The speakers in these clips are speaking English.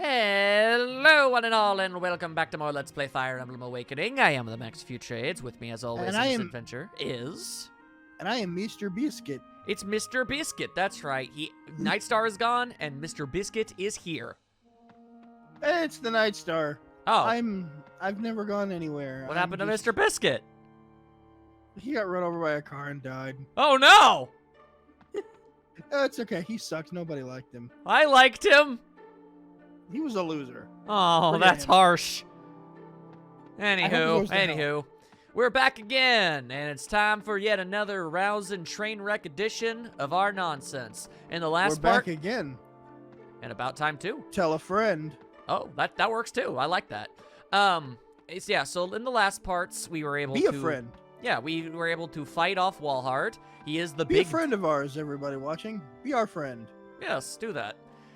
Hello, one and all, and welcome back to more Let's Play Fire Emblem Awakening. I am the Max Future Aids. With me, as always, in this adventure is... And I am Mr. Biscuit. It's Mr. Biscuit, that's right. Nightstar is gone, and Mr. Biscuit is here. It's the Nightstar. Oh. I've never gone anywhere. What happened to Mr. Biscuit? He got run over by a car and died. Oh, no! It's okay. He sucks. Nobody liked him. I liked him. He was a loser. Oh, Forget that's him. Harsh. I hope he goes to Anywho. We're back again, and it's time for yet another rousing train wreck edition of our nonsense. In the last We're part... back again. And about time, too. Tell a friend. Oh, that works, too. I like that. So in the last parts, we were able to... Be a friend. Yeah, we were able to fight off Walhart. He is the Be big... a friend of ours, everybody watching. Be our friend. Yes, do that.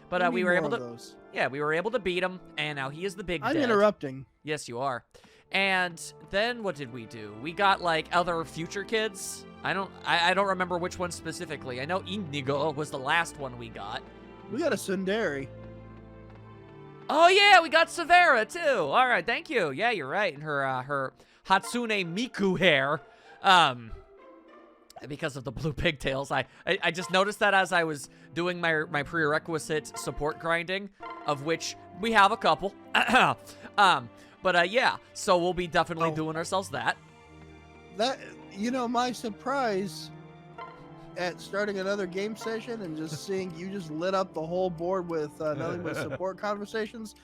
But we were able to... Those. Yeah, we were able to beat him, and now he is the big I'm dead. interrupting. Yes, you are. And then what did we do? We got, like, other future kids. I don't remember which one specifically. I know Indigo was the last one we got. We got a Sundari. Oh, yeah, we got Severa, too. All right, thank you. Yeah, you're right. And her Hatsune Miku hair, because of the blue pigtails. I just noticed that as I was doing my prerequisite support grinding, of which we have a couple. Yeah, so we'll be definitely doing ourselves that. My surprise at starting another game session and just seeing you just lit up the whole board with nothing but support conversations.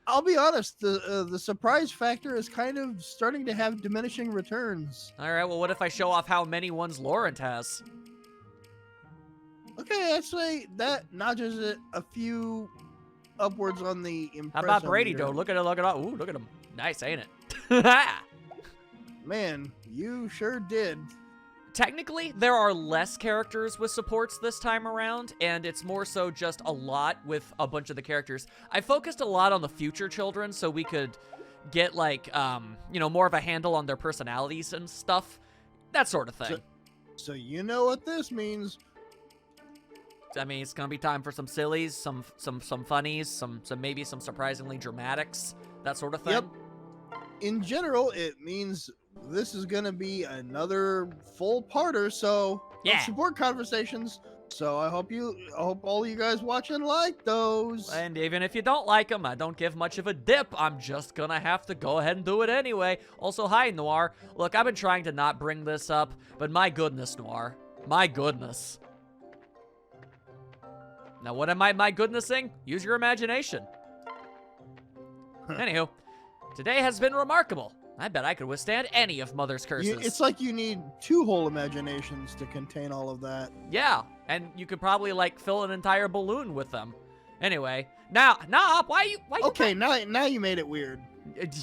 I'll be honest, the surprise factor is kind of starting to have diminishing returns. All right, well, what if I show off how many ones Laurent has? Okay, I'd say that notches it a few upwards on the impressive. How about Brady, though? Look at it, ooh, look at him. Nice, ain't it? Man, you sure did. Technically, there are less characters with supports this time around, and it's more so just a lot with a bunch of the characters. I focused a lot on the future children so we could get, like, more of a handle on their personalities and stuff. That sort of thing. So you know what this means. I mean, it's gonna be time for some sillies, some funnies, some maybe some surprisingly dramatics, that sort of thing. Yep. In general, it means this is gonna be another full parter, so yeah, support conversations. So I hope all you guys watching like those. And even if you don't like them, I don't give much of a dip. I'm just gonna have to go ahead and do it anyway. Also, hi Noir. Look, I've been trying to not bring this up, but my goodness, Noir, my goodness. Now, what am I my goodnessing? Use your imagination. Anywho, today has been remarkable. I bet I could withstand any of Mother's curses. It's like you need two whole imaginations to contain all of that. Yeah, and you could probably, like, fill an entire balloon with them. Anyway, now, why you... Okay, now you made it weird.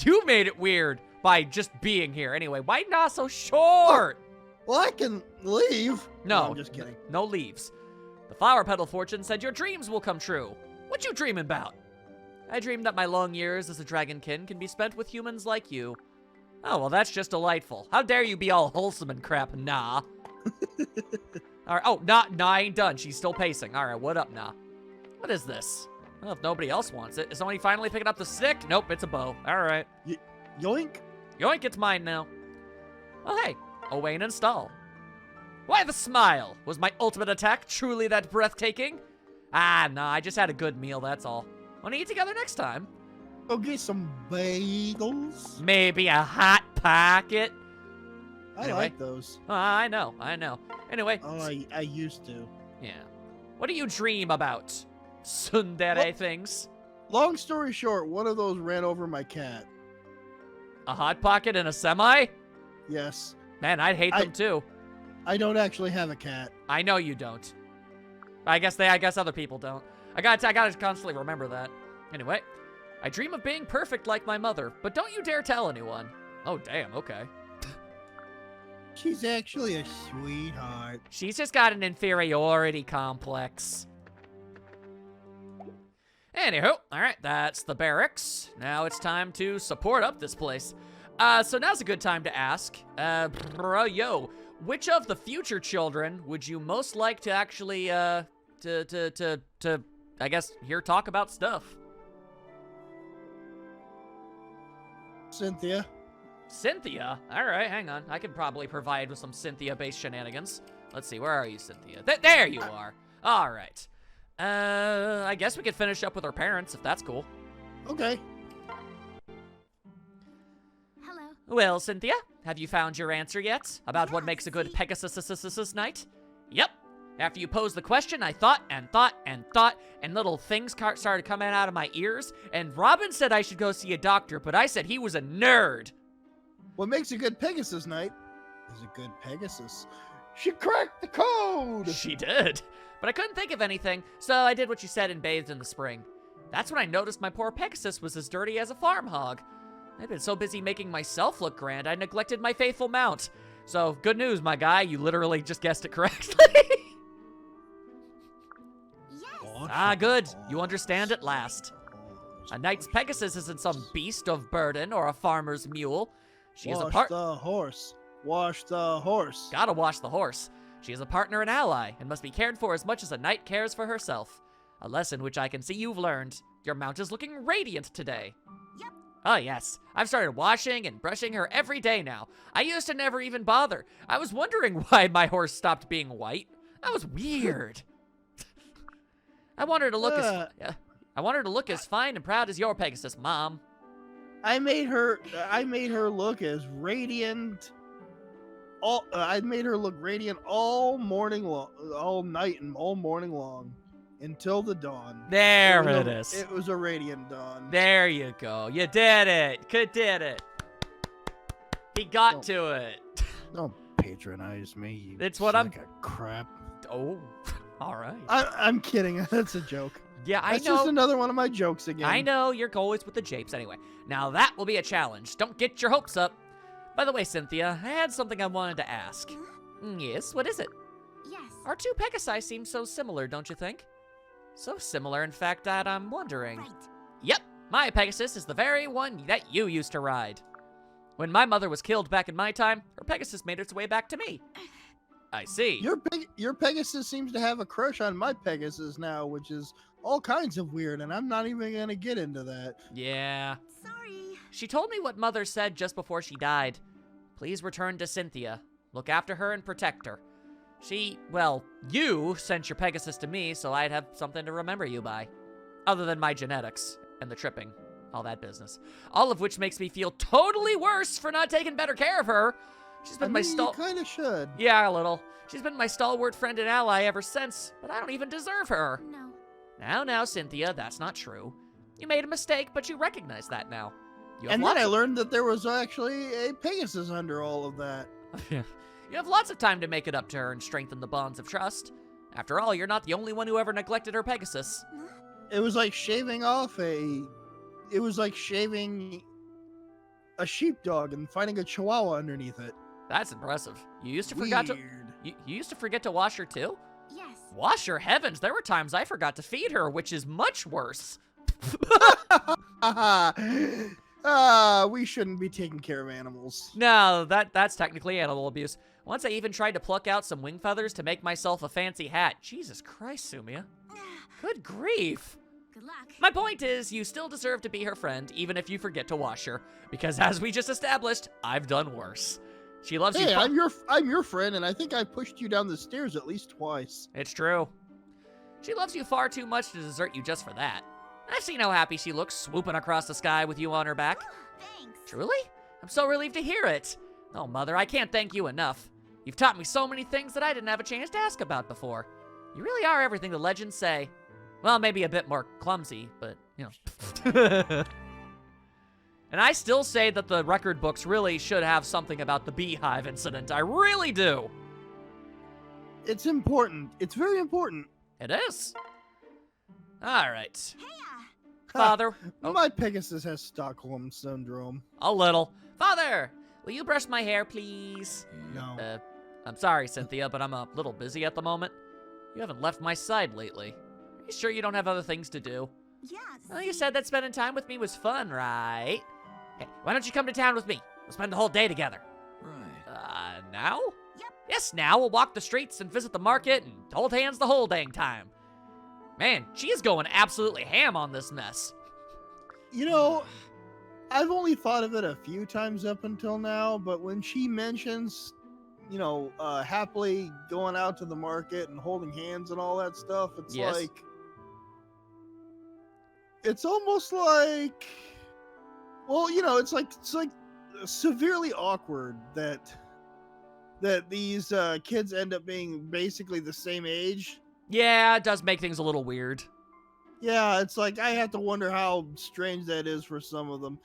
You made it weird by just being here. Anyway, why not so short? Well, I can leave. No, I'm just kidding. No leaves. The flower petal fortune said your dreams will come true. What you dreaming about? I dreamed that my long years as a dragonkin can be spent with humans like you. Oh, well, that's just delightful. How dare you be all wholesome and crap, nah. All right, oh, nah, I ain't done. She's still pacing. All right, what up, nah? What is this? Well, if nobody else wants it. Is somebody finally picking up the stick? Nope, it's a bow. All right. Yoink. Yoink, it's mine now. Oh, hey, Owain and Stall. Why the smile? Was my ultimate attack truly that breathtaking? Ah, nah, I just had a good meal, that's all. Wanna eat together next time? Go get some bagels. Maybe a hot pocket? I like those. I know. Anyway. Oh, I used to. Yeah. What do you dream about? Tsundere things? Long story short, one of those ran over my cat. A hot pocket and a semi? Yes. Man, I'd hate them too. I don't actually have a cat. I know you don't. I guess other people don't. I gotta constantly remember that. Anyway, I dream of being perfect like my mother, but don't you dare tell anyone. Oh, damn, okay. She's actually a sweetheart. She's just got an inferiority complex. Anywho, all right, that's the barracks. Now it's time to support up this place. So now's a good time to ask, which of the future children would you most like to actually, I guess, hear talk about stuff? Cynthia. Cynthia? All right, hang on. I can probably provide with some Cynthia-based shenanigans. Let's see, where are you, Cynthia? There you are. All right. I guess we could finish up with our parents, if that's cool. Okay. Hello. Well, Cynthia, have you found your answer yet? About what makes a good Pegasus night? Yep. After you posed the question, I thought and thought and thought, and little things started coming out of my ears, and Robin said I should go see a doctor, but I said he was a nerd. What makes a good Pegasus night is a good Pegasus. She cracked the code! She did. But I couldn't think of anything, so I did what you said and bathed in the spring. That's when I noticed my poor Pegasus was as dirty as a farm hog. I've been so busy making myself look grand, I neglected my faithful mount. So, good news, my guy, you literally just guessed it correctly. Ah, good. You understand at last. A knight's Pegasus isn't some beast of burden or a farmer's mule. She is a Wash the horse. Wash the horse. Gotta wash the horse. She is a partner and ally, and must be cared for as much as a knight cares for herself. A lesson which I can see you've learned. Your mount is looking radiant today. Yep. Oh, yes. I've started washing and brushing her every day now. I used to never even bother. I was wondering why my horse stopped being white. That was weird. I want her to look as fine and proud as your Pegasus, Mom. I made her look as radiant. I made her look radiant all morning long, all night and all morning long, until the dawn. There it is. It was a radiant dawn. There you go. You did it. Good did it. He got to it. Don't patronize me. You It's what I'm. sack of crap. Oh, all right. I'm kidding. That's a joke. Yeah, I That's know. just another one of my jokes again. I know, you're always with the japes. Anyway, now that will be a challenge. Don't get your hopes up. By the way, Cynthia, I had something I wanted to ask. Yes, what is it? Yes. Our two Pegasi seem so similar, don't you think? So similar, in fact, that I'm wondering. Right. Yep, my Pegasus is the very one that you used to ride. When my mother was killed back in my time, her Pegasus made its way back to me. I see. Your Pegasus seems to have a crush on my Pegasus now, which is all kinds of weird, and I'm not even gonna get into that. Yeah. Sorry. She told me what Mother said just before she died. Please return to Cynthia. Look after her and protect her. You sent your Pegasus to me so I'd have something to remember you by. Other than my genetics and the tripping, all that business. All of which makes me feel totally worse for not taking better care of her. She's been You kind of should. Yeah, a little. She's been my stalwart friend and ally ever since, but I don't even deserve her. No. Now, Cynthia, that's not true. You made a mistake, but you recognize that now. And then I learned that there was actually a Pegasus under all of that. You have lots of time to make it up to her and strengthen the bonds of trust. After all, you're not the only one who ever neglected her Pegasus. It was like shaving a sheepdog and finding a chihuahua underneath it. That's impressive. You used to forget to wash her too? Yes. Wash her? Heavens, there were times I forgot to feed her, which is much worse. We shouldn't be taking care of animals. No, that's technically animal abuse. Once I even tried to pluck out some wing feathers to make myself a fancy hat. Jesus Christ, Sumia. Good grief. Good luck. My point is, you still deserve to be her friend, even if you forget to wash her. Because as we just established, I've done worse. She loves you. Hey, I'm your friend, and I think I pushed you down the stairs at least twice. It's true. She loves you far too much to desert you just for that. I've seen how happy she looks swooping across the sky with you on her back. Thanks. Truly? I'm so relieved to hear it. Oh, Mother, I can't thank you enough. You've taught me so many things that I didn't have a chance to ask about before. You really are everything the legends say. Well, maybe a bit more clumsy, but, you know. And I still say that the record books really should have something about the beehive incident. I really do. It's important. It's very important. It is. All right. Heya. Father. My Pegasus has Stockholm Syndrome. A little. Father, will you brush my hair, please? No. I'm sorry, Cynthia, but I'm a little busy at the moment. You haven't left my side lately. Are you sure you don't have other things to do? Yes. Well, you said that spending time with me was fun, right? Hey, why don't you come to town with me? We'll spend the whole day together. Right. Now? Yep. Yes, now. We'll walk the streets and visit the market and hold hands the whole dang time. Man, she is going absolutely ham on this mess. You know, I've only thought of it a few times up until now, but when she mentions, happily going out to the market and holding hands and all that stuff, it's Yes. like, it's almost like, well, it's like severely awkward that these kids end up being basically the same age. Yeah, it does make things a little weird. Yeah, it's like I have to wonder how strange that is for some of them.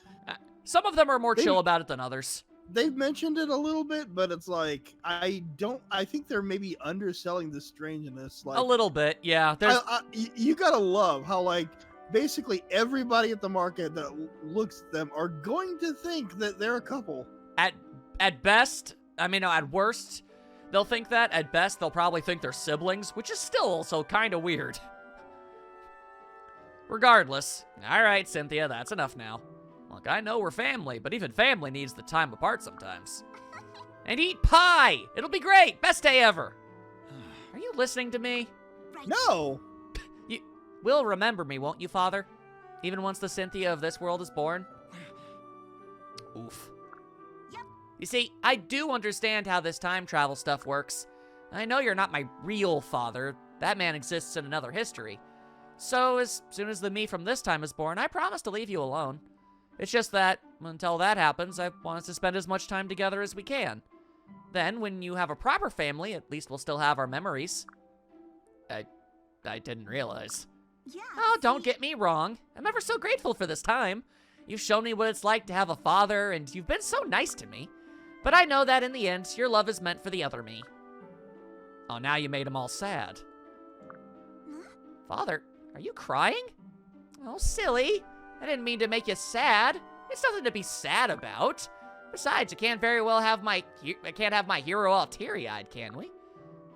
Some of them are more chill about it than others. They've mentioned it a little bit, but it's like I think they're maybe underselling the strangeness. Like A little bit, yeah. There's you gotta love how like basically everybody at the market that looks at them are going to think that they're a couple. at best, no, at worst, they'll think that. At best, they'll probably think they're siblings, which is still also kind of weird. Regardless, all right, Cynthia, that's enough now. Look, I know we're family, but even family needs the time apart sometimes. And eat pie! It'll be great! Best day ever! Are you listening to me? Right. No. You will remember me, won't you, Father? Even once the Cynthia of this world is born? Oof. Yep. You see, I do understand how this time travel stuff works. I know you're not my real father. That man exists in another history. So, as soon as the me from this time is born, I promise to leave you alone. It's just that, until that happens, I want us to spend as much time together as we can. Then, when you have a proper family, at least we'll still have our memories. I didn't realize. Yeah. Oh, don't see, get me wrong. I'm ever so grateful for this time. You've shown me what it's like to have a father, and you've been so nice to me. But I know that in the end, your love is meant for the other me. Oh, now you made them all sad. Huh? Father, are you crying? Oh, silly. I didn't mean to make you sad. It's nothing to be sad about. Besides, you can't very well have I can't have my hero all teary-eyed, can we?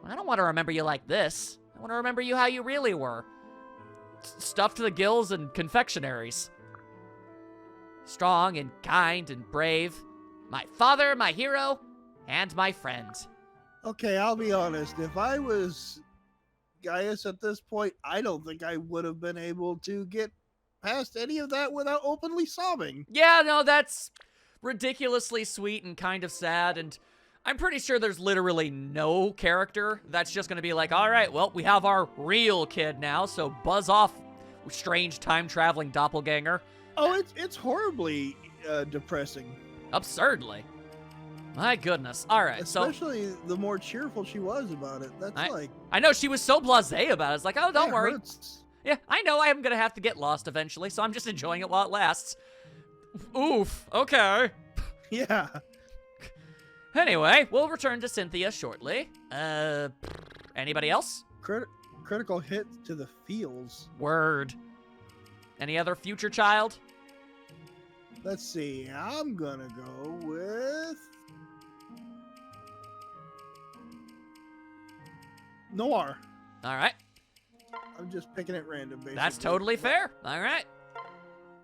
I don't want to remember you like this. I want to remember you how you really were. Stuffed to the gills and confectionaries. Strong and kind and brave. My father, my hero, and my friend. Okay, I'll be honest. If I was Gaius at this point, I don't think I would have been able to get past any of that without openly sobbing. Yeah, no, that's ridiculously sweet and kind of sad, and I'm pretty sure there's literally no character that's just gonna be like, all right, well, we have our real kid now, so buzz off, strange time-traveling doppelganger. Oh, it's horribly depressing. Absurdly. My goodness. All right, Especially the more cheerful she was about it. That's like... I know, she was so blasé about it. It's like, oh, don't that worry. hurts. Yeah, I know I am gonna have to get lost eventually, so I'm just enjoying it while it lasts. Oof, okay. Yeah. Anyway, we'll return to Cynthia shortly. Anybody else? Critical hit to the feels. Word. Any other future child? Let's see. I'm gonna go with Noir. All right. I'm just picking at random, basically. That's totally fair. All right.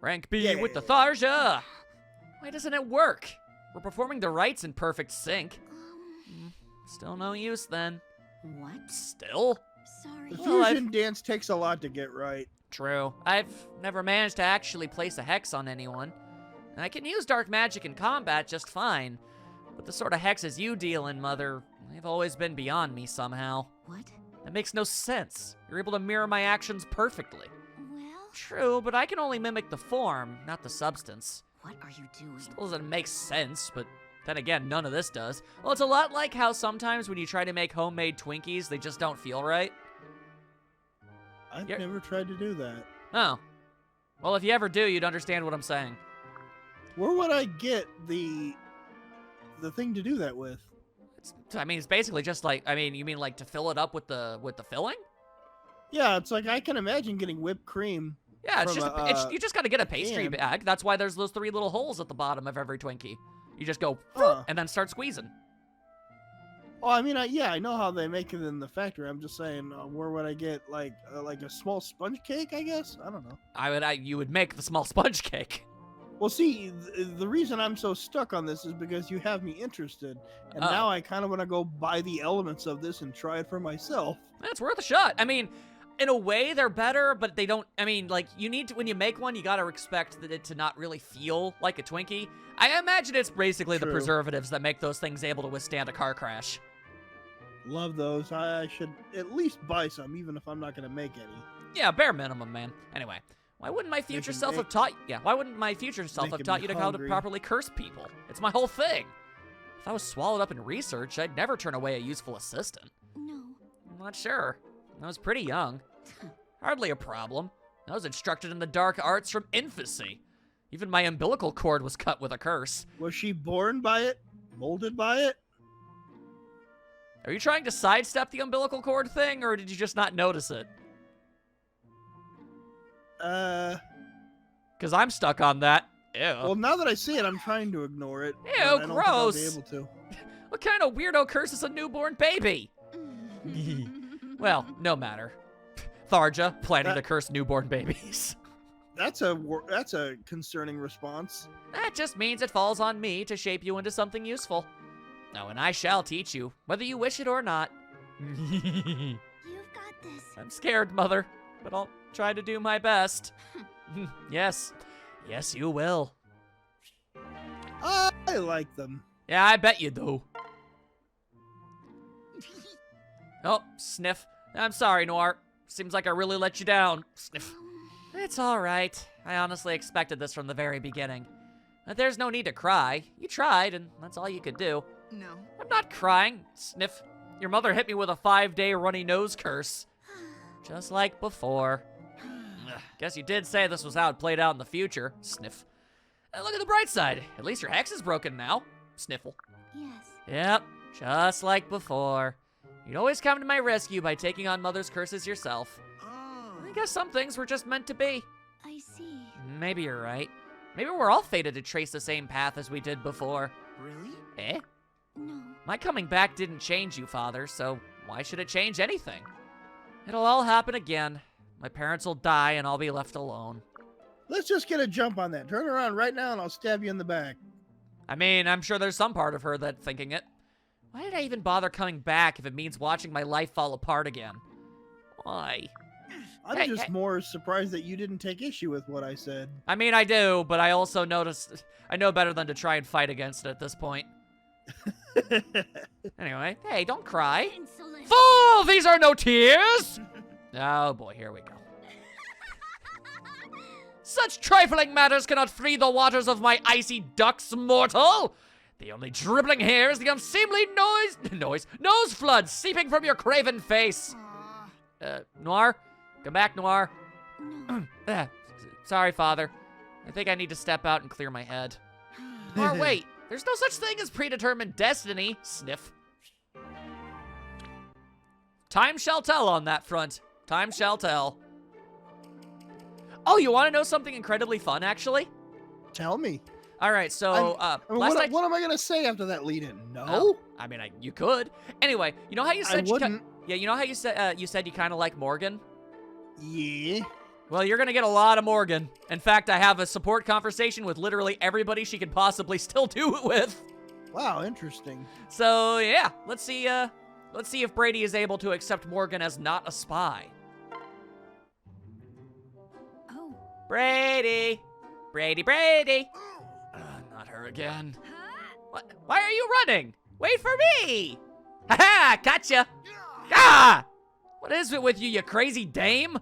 Rank B Yeah. with the Tharja. Why doesn't it work? We're performing the rites in perfect sync. Still no use then. What? Still? Sorry. The Well, fusion dance takes a lot to get right. True. I've never managed to actually place a hex on anyone. And I can use dark magic in combat just fine. But the sort of hexes you deal in, Mother, they've always been beyond me somehow. What? That makes no sense. You're able to mirror my actions perfectly. Well, True, but I can only mimic the form, not the substance. what are you doing? Still doesn't make sense, but then again, none of this does. Well, it's a lot like how sometimes when you try to make homemade Twinkies, they just don't feel right. I've You're- never tried to do that. Oh. Well, if you ever do, you'd understand what I'm saying. Where would I get the thing to do that with? It's basically just like, you mean like to fill it up with the filling? Yeah, it's like I can imagine getting whipped cream. Yeah, it's From just you just got to get a pastry can. bag. That's why there's those 3 little holes at the bottom of every Twinkie. You just go Huh. and then start squeezing. Oh, I mean, I know how they make it in the factory. I'm just saying, where would I get like a small sponge cake? I guess I don't know. You would make the small sponge cake. Well, see, the reason I'm so stuck on this is because you have me interested, and Oh. now I kind of want to go buy the elements of this and try it for myself. It's worth a shot. in a way, they're better, but they don't, I mean, like, you need to, when you make one, you gotta expect that it to not really feel like a Twinkie. I imagine it's basically the True. preservatives that make those things able to withstand a car crash. Love those. I should at least buy some, even if I'm not gonna make any. Yeah, bare minimum, man. Anyway, why wouldn't my future can self have taught, why wouldn't my future self have Making taught me you how to hungry. properly curse people? It's my whole thing. If I was swallowed up in research, I'd never turn away a useful assistant. No. I'm not sure. I was pretty young. Hardly a problem. I was instructed in the dark arts from infancy. Even my umbilical cord was cut with a curse. Was she born by it? Molded by it? Are you trying to sidestep the umbilical cord thing, or did you just not notice it? Because I'm stuck on that. Ew. Well, now that I see it, I'm trying to ignore it. but Ew, I don't think I'll be gross. able to. What kind of weirdo curses a newborn baby? Well, no matter. Tharja, planning to curse newborn babies. That's a concerning response. That just means it falls on me to shape you into something useful. Oh, and I shall teach you, whether you wish it or not. You've got this. I'm scared, Mother, but I'll try to do my best. Yes. Yes, you will. I like them. Yeah, I bet you do. Oh, sniff. I'm sorry, Noir. Seems like I really let you down. Sniff. It's all right. I honestly expected this from the very beginning. But there's no need to cry. You tried, and that's all you could do. No. I'm not crying. Sniff. Your mother hit me with a 5-day runny nose curse. Just like before. Ugh, guess you did say this was how it played out in the future. Sniff. Look at the bright side. At least your hex is broken now. Sniffle. Yes. Yep, just like before. You'd always come to my rescue by taking on Mother's curses yourself. I guess some things were just meant to be. I see. Maybe you're right. Maybe we're all fated to trace the same path as we did before. Really? Eh? No. My coming back didn't change you, Father, so why should it change anything? It'll all happen again. My parents will die and I'll be left alone. Let's just get a jump on that. Turn around right now and I'll stab you in the back. I mean, I'm sure there's some part of her that's thinking it. Why did I even bother coming back if it means watching my life fall apart again? Why? I'm Hey, just hey. more surprised that you didn't take issue with what I said. I mean, I do, but I also noticed I know better than to try and fight against it at this point. Anyway, hey, don't cry. Insolent. Fool! These are no tears! Oh boy, here we go. Such trifling matters cannot free the waters of my icy ducts, mortal! The only dribbling here is the unseemly nose flood seeping from your craven face. Noir? Come back, Noir. No. Sorry, Father. I think I need to step out and clear my head. Or wait, there's no such thing as predetermined destiny. Sniff. Time shall tell on that front. Time shall tell. Oh, you want to know something incredibly fun, actually? Tell me. All right, so I mean, last what, night. what am I going to say after that lead-in? No? Oh, I mean, you could. Anyway, you know how you I said wouldn't. yeah, you know how you said you kind of like Morgan. Yeah. Well, you're gonna get a lot of Morgan. In fact, I have a support conversation with literally everybody she could possibly still do it with. Wow, interesting. So yeah, let's see if Brady is able to accept Morgan as not a spy. Oh. Brady, Brady. Not her again. Huh? What? Why are you running? Wait for me! Haha, gotcha! Ah! What is it with you, you crazy dame?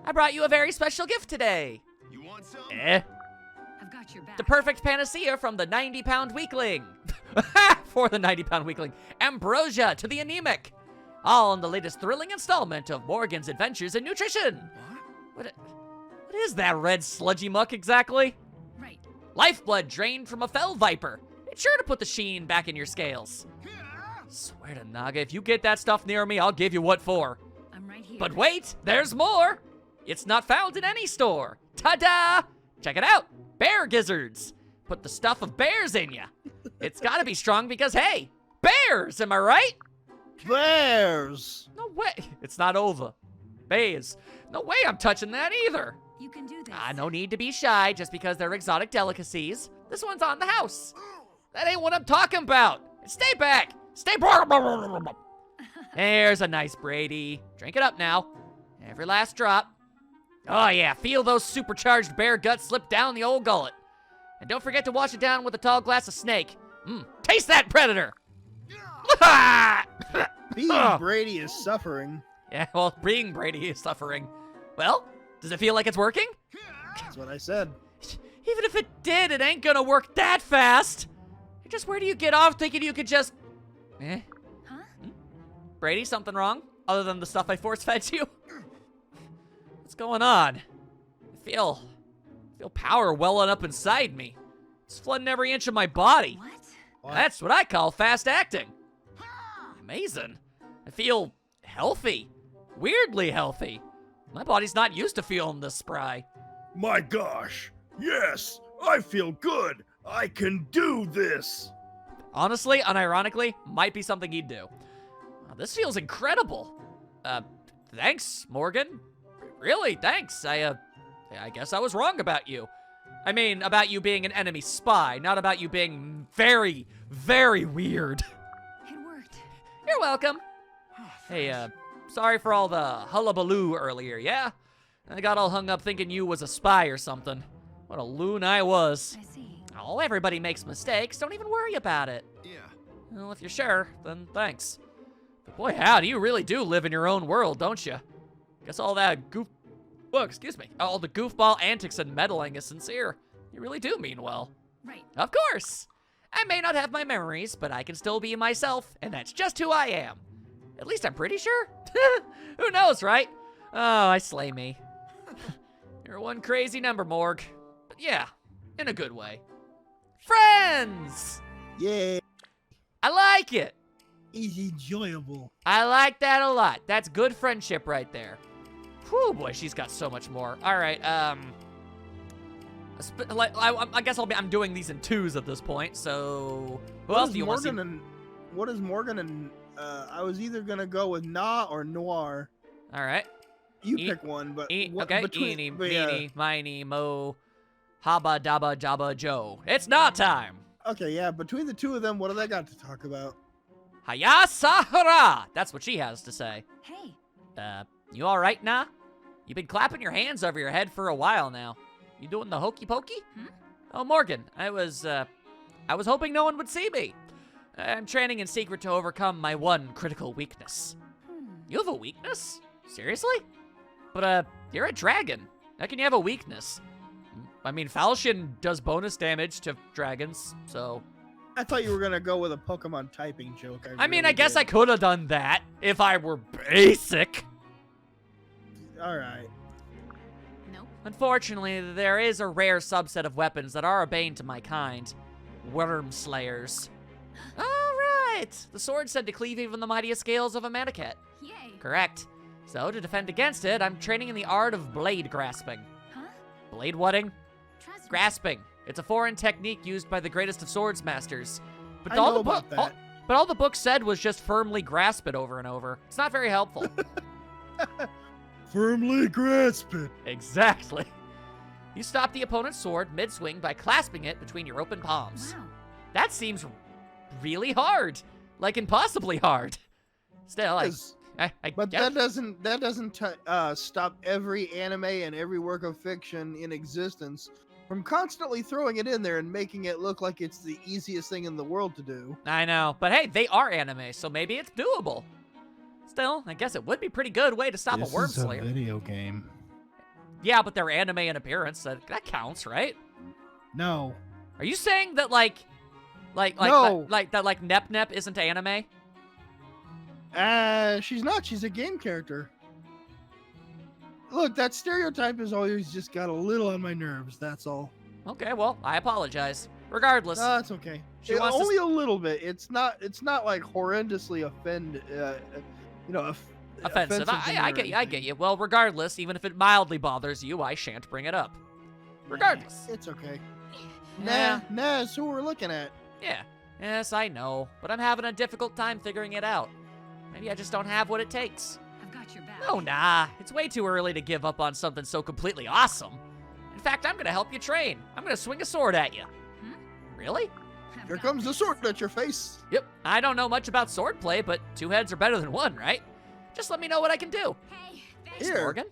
I brought you a very special gift today. You want some? I've got your back. The perfect panacea from the 90-pound weakling. For the 90-pound weakling. Ambrosia to the anemic. All in the latest thrilling installment of Morgan's Adventures in Nutrition. What is that red sludgy muck exactly? Right. Lifeblood drained from a fell viper. It's sure to put the sheen back in your scales. Swear to Naga, if you get that stuff near me, I'll give you what for. I'm right here. But wait, there's more. It's not found in any store. Ta-da! Check it out. Bear gizzards. Put the stuff of bears in ya. It's gotta be strong because, hey, bears, am I right? Bears. No way. It's not over. Bears. No way I'm touching that either. You can do this. No need to be shy just because they're exotic delicacies. This one's on the house. That ain't what I'm talking about. Stay back. Stay back. There's a nice Brady. Drink it up now. Every last drop. Oh yeah, feel those supercharged bear guts slip down the old gullet. And don't forget to wash it down with a tall glass of snake. Taste that, predator! Being Brady is suffering. Yeah, well, being Brady is suffering. Well, does it feel like it's working? That's what I said. Even if it did, it ain't gonna work that fast. Just where do you get off thinking you could just... Huh? Brady, something wrong? Other than the stuff I force-fed you? What's going on? I feel power welling up inside me. It's flooding every inch of my body. What? That's what I call fast acting. Amazing. I feel healthy. Weirdly healthy. My body's not used to feeling this spry. My gosh, yes, I feel good. I can do this. Honestly, unironically, might be something he'd do. Wow, this feels incredible. Thanks, Morgan. Really, thanks. I guess I was wrong about you. I mean, about you being an enemy spy, not about you being very, very weird. It worked. You're welcome. Hey, sorry for all the hullabaloo earlier, yeah? I got all hung up thinking you was a spy or something. What a loon I was. I see. Oh, everybody makes mistakes. Don't even worry about it. Yeah. Well, if you're sure, then thanks. But boy, howdy, you really do live in your own world, don't you? Guess all that all the goofball antics and meddling is sincere. You really do mean well. Right. Of course. I may not have my memories, but I can still be myself, and that's just who I am. At least I'm pretty sure. Who knows, right? Oh, I slay me. You're one crazy number, Morg. But yeah, in a good way. Friends! Yeah, I like it. it's enjoyable. I like that a lot. That's good friendship right there. Whew, boy, she's got so much more. All right, I guess I'm doing these in twos at this point. So who else do you want to see? What is Morgan and I was either gonna go with Na or Noir. All right. You pick one, but Okay. between, Eeny, but, yeah. meeny, miny, mo, habba dabba jabba Joe. It's not time. Okay, yeah. Between the two of them, what do they got to talk about? Hiya Sahara. That's what she has to say. Hey. You all right, nah? You've been clapping your hands over your head for a while now. You doing the hokey pokey? Oh, Morgan, I was hoping no one would see me. I'm training in secret to overcome my one critical weakness. You have a weakness? Seriously? But, you're a dragon. How can you have a weakness? I mean, Falchion does bonus damage to dragons, so... I thought you were gonna go with a Pokemon typing joke. I mean, I guess I could have done that if I were basic. All right. Nope. Unfortunately, there is a rare subset of weapons that are a bane to my kind. Worm Slayers. All right! The sword said to cleave even the mightiest scales of a manicat. Yay. Correct. So, to defend against it, I'm training in the art of blade grasping. Huh? Blade whatting? Trust me. Grasping. It's a foreign technique used by the greatest of swords masters. But I know about that. But all the book said was just firmly grasp it over and over. It's not very helpful. Firmly grasp it. Exactly. You stop the opponent's sword mid-swing by clasping it between your open palms. Wow. That seems really hard. Like impossibly hard. Still, But yeah. that doesn't stop every anime and every work of fiction in existence from constantly throwing it in there and making it look like it's the easiest thing in the world to do. I know. But hey, they are anime, so maybe it's doable. Still, I guess it would be a pretty good way to stop a worm slayer. video game. Yeah, but they're anime in appearance. That counts, right? No. Are you saying that No. like Nep Nep isn't anime? She's not. She's a game character. Look, that stereotype has always just got a little on my nerves. That's all. Okay, well, I apologize. Regardless, That's okay. She wants to only a little bit. It's not like horrendously offensive. I get you. Well, regardless, even if it mildly bothers you, I shan't bring it up. Regardless. It's okay. Yeah. Nah, that's who we're looking at. Yeah. Yes, I know, but I'm having a difficult time figuring it out. Maybe I just don't have what it takes. I've got your back. Oh, nah. It's way too early to give up on something so completely awesome. In fact, I'm gonna help you train. I'm gonna swing a sword at you. Really? I've Here got comes the this. sword at your face. Yep. I don't know much about swordplay, but two heads are better than one, right? Just let me know what I can do. Hey, Thanks, Here. Morgan.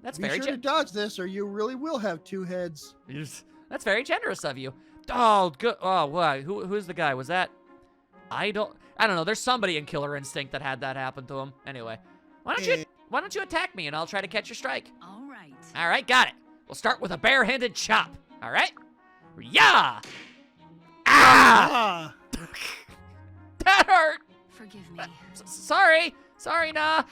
That's Be very sure to dodge this, or you really will have two heads. That's very generous of you. Oh, good. Oh, wow. Who's the guy? Was that? I don't know. There's somebody in Killer Instinct that had that happen to him. Anyway, why don't you attack me and I'll try to catch your strike? All right. All right, got it. We'll start with a barehanded chop. All right. Yeah. Ah! Ah! That hurt. Forgive me. Sorry. Sorry, nah.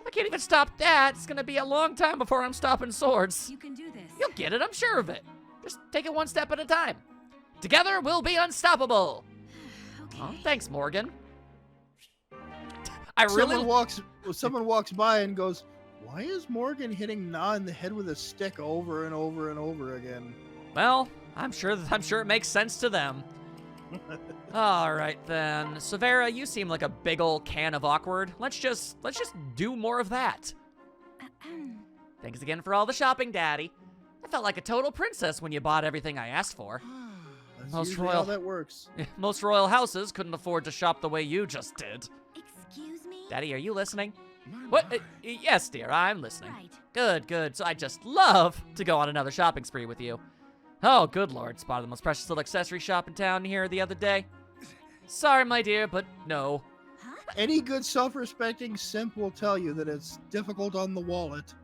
I can't even stop that. It's gonna be a long time before I'm stopping swords. You can do this. You'll get it, I'm sure of it. Just take it one step at a time. Together, we'll be unstoppable. Okay. Oh, thanks, Morgan. I really... Someone walks by and goes, "Why is Morgan hitting Na in the head with a stick over and over and over again?" Well, I'm sure it makes sense to them. All right then, Severa, you seem like a big ol' can of awkward. Let's just do more of that. Thanks again for all the shopping, Daddy. I felt like a total princess when you bought everything I asked for. That's Most usually royal- how that works. Most royal houses couldn't afford to shop the way you just did. Excuse me? Daddy, are you listening? What? Yes, dear, I'm listening. Right. Good. So I just love to go on another shopping spree with you. Oh, good lord, spotted the most precious little accessory shop in town here the other day. Sorry, my dear, but no. Any good self-respecting simp will tell you that it's difficult on the wallet.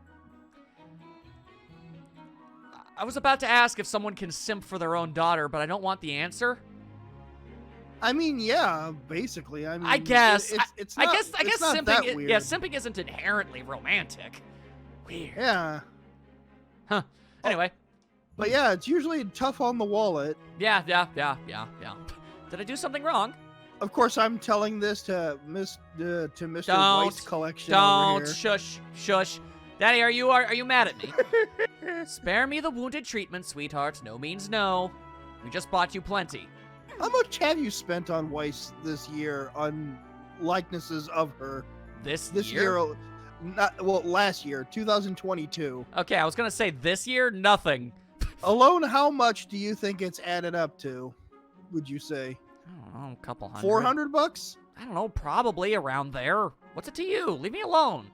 I was about to ask if someone can simp for their own daughter, but I don't want the answer. I mean, yeah, basically. I mean, I guess. It's I not, guess it's not simping. that weird. Yeah, simping isn't inherently romantic. Weird. Yeah. Huh. Anyway. But yeah, it's usually tough on the wallet. Yeah. Did I do something wrong? Of course, I'm telling this to Mr. Don't. White's collection Don't. over here. Shush. Daddy, are you mad at me? Spare me the wounded treatment, sweetheart. No means no. We just bought you plenty. How much have you spent on Weiss this year on likenesses of her? This year? Last year, 2022. Okay, I was gonna say this year, nothing. Alone, how much do you think it's added up to? Would you say I don't know, a couple hundred. 400 bucks? I don't know, probably around there. What's it to you? Leave me alone.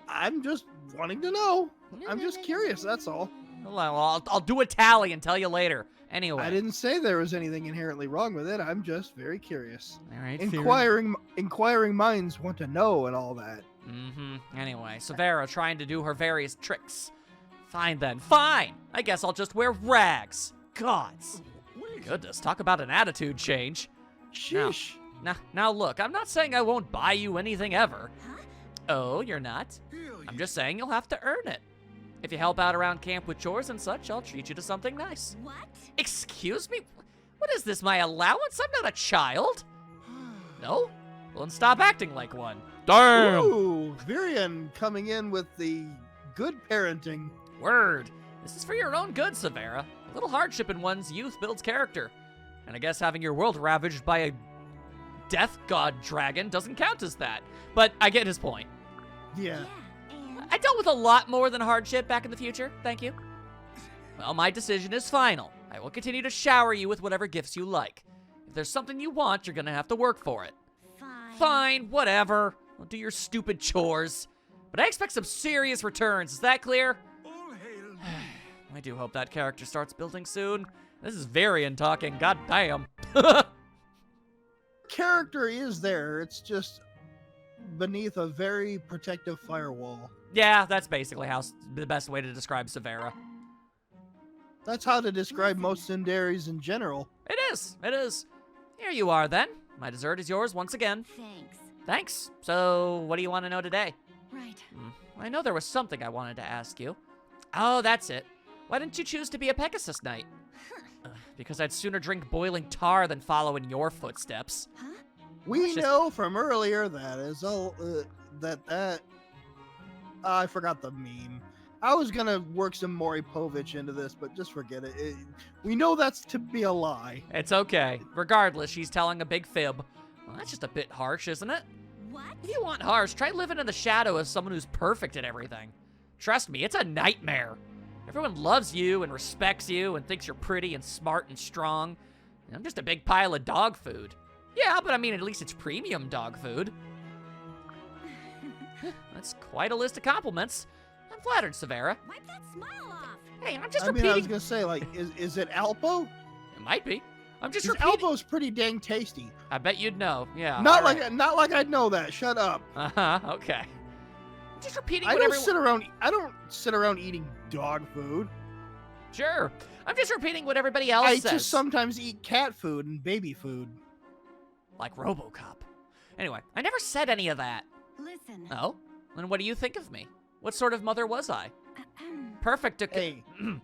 I'm just wanting to know. I'm just curious, that's all. Well, I'll do a tally and tell you later. Anyway. I didn't say there was anything inherently wrong with it. I'm just very curious. All right. Inquiring minds want to know and all that. Anyway, Severa trying to do her various tricks. Fine then. Fine. I guess I'll just wear rags. Gods. Goodness, talk about an attitude change. Sheesh. Now look, I'm not saying I won't buy you anything ever. Huh? Oh, you're not? I'm just saying you'll have to earn it. If you help out around camp with chores and such, I'll treat you to something nice. What? Excuse me? What is this, my allowance? I'm not a child. No? Well, then stop acting like one. Damn! Ooh, Virion coming in with the good parenting. Word. This is for your own good, Severa. A little hardship in one's youth builds character. And I guess having your world ravaged by a death god dragon doesn't count as that. But I get his point. Yeah. And I dealt with a lot more than hardship back in the future, thank you. Well, my decision is final. I will continue to shower you with whatever gifts you like. If there's something you want, you're gonna have to work for it. Fine, whatever. I'll do your stupid chores. But I expect some serious returns, is that clear? I do hope that character starts building soon. This is Varian talking, god damn. Character is there. It's just beneath a very protective firewall. Yeah, that's basically the best way to describe Severa. That's how to describe most Cinderies in general. It is. Here you are then. My dessert is yours once again. thanks. Thanks. So, what do you want to know today? Right. I know there was something I wanted to ask you. Oh, that's it. Why didn't you choose to be a Pegasus Knight? Because I'd sooner drink boiling tar than follow in your footsteps. Huh? We Just- know from earlier that is all I forgot the meme. I was gonna work some Maury Povich into this, but just forget it. We know that's to be a lie. It's okay. Regardless, she's telling a big fib. Well, that's just a bit harsh, isn't it? What? If you want harsh, try living in the shadow of someone who's perfect at everything. Trust me, it's a nightmare. Everyone loves you and respects you and thinks you're pretty and smart and strong. I'm just a big pile of dog food. Yeah, but I mean, at least it's premium dog food. That's quite a list of compliments. I'm flattered, Severa. Wipe that smile off. Hey, I'm just I mean, I was repeating. gonna say, like, is it Alpo? It might be. I'm just 'Cause repeating. Alpo's pretty dang tasty. I bet you'd know. Yeah. Not all like I'd know that. Shut up. Uh-huh. Okay. I'm just repeating I what don't everyone. I don't sit around eating dog food. Sure. I'm just repeating what everybody else I says. just sometimes eat cat food and baby food. Like RoboCop. Anyway, I never said any of that. Listen. Oh? Then what do you think of me? What sort of mother was I? Perfect. Hey,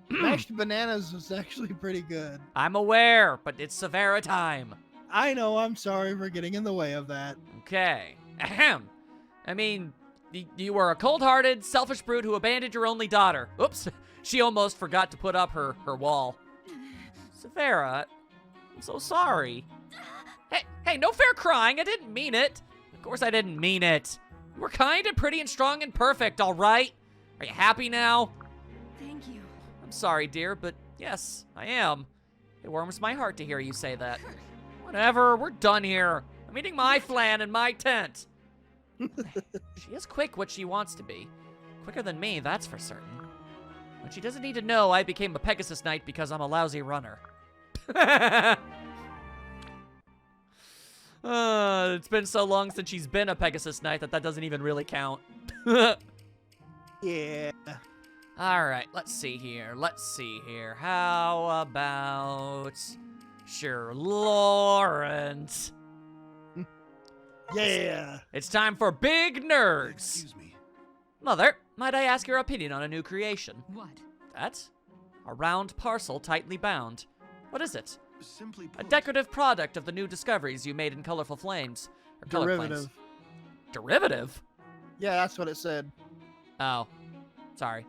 mashed bananas is actually pretty good. I'm aware, but it's Severa time. I know. I'm sorry for getting in the way of that. Okay. Ahem. I mean, you were a cold-hearted, selfish brute who abandoned your only daughter. Oops. She almost forgot to put up her wall. Severa, I'm so sorry. Hey, no fair crying. I didn't mean it. Of course I didn't mean it. You were kind and pretty and strong and perfect, all right? Are you happy now? Thank you. I'm sorry, dear, but yes, I am. It warms my heart to hear you say that. Whatever, we're done here. I'm eating my flan in my tent. She is quick what she wants to be. Quicker than me, that's for certain. But she doesn't need to know I became a Pegasus Knight because I'm a lousy runner. It's been so long since she's been a Pegasus Knight that doesn't even really count. Yeah. All right, let's see here. How about... Sure, Lawrence. Yeah. It's time for Big Nerds. Excuse me. Mother, might I ask your opinion on a new creation? What? That? A round parcel tightly bound. What is it? Simply A put, decorative product of the new discoveries you made in colorful flames. Or color planes. Derivative. Derivative? Yeah, that's what it said. Oh, sorry.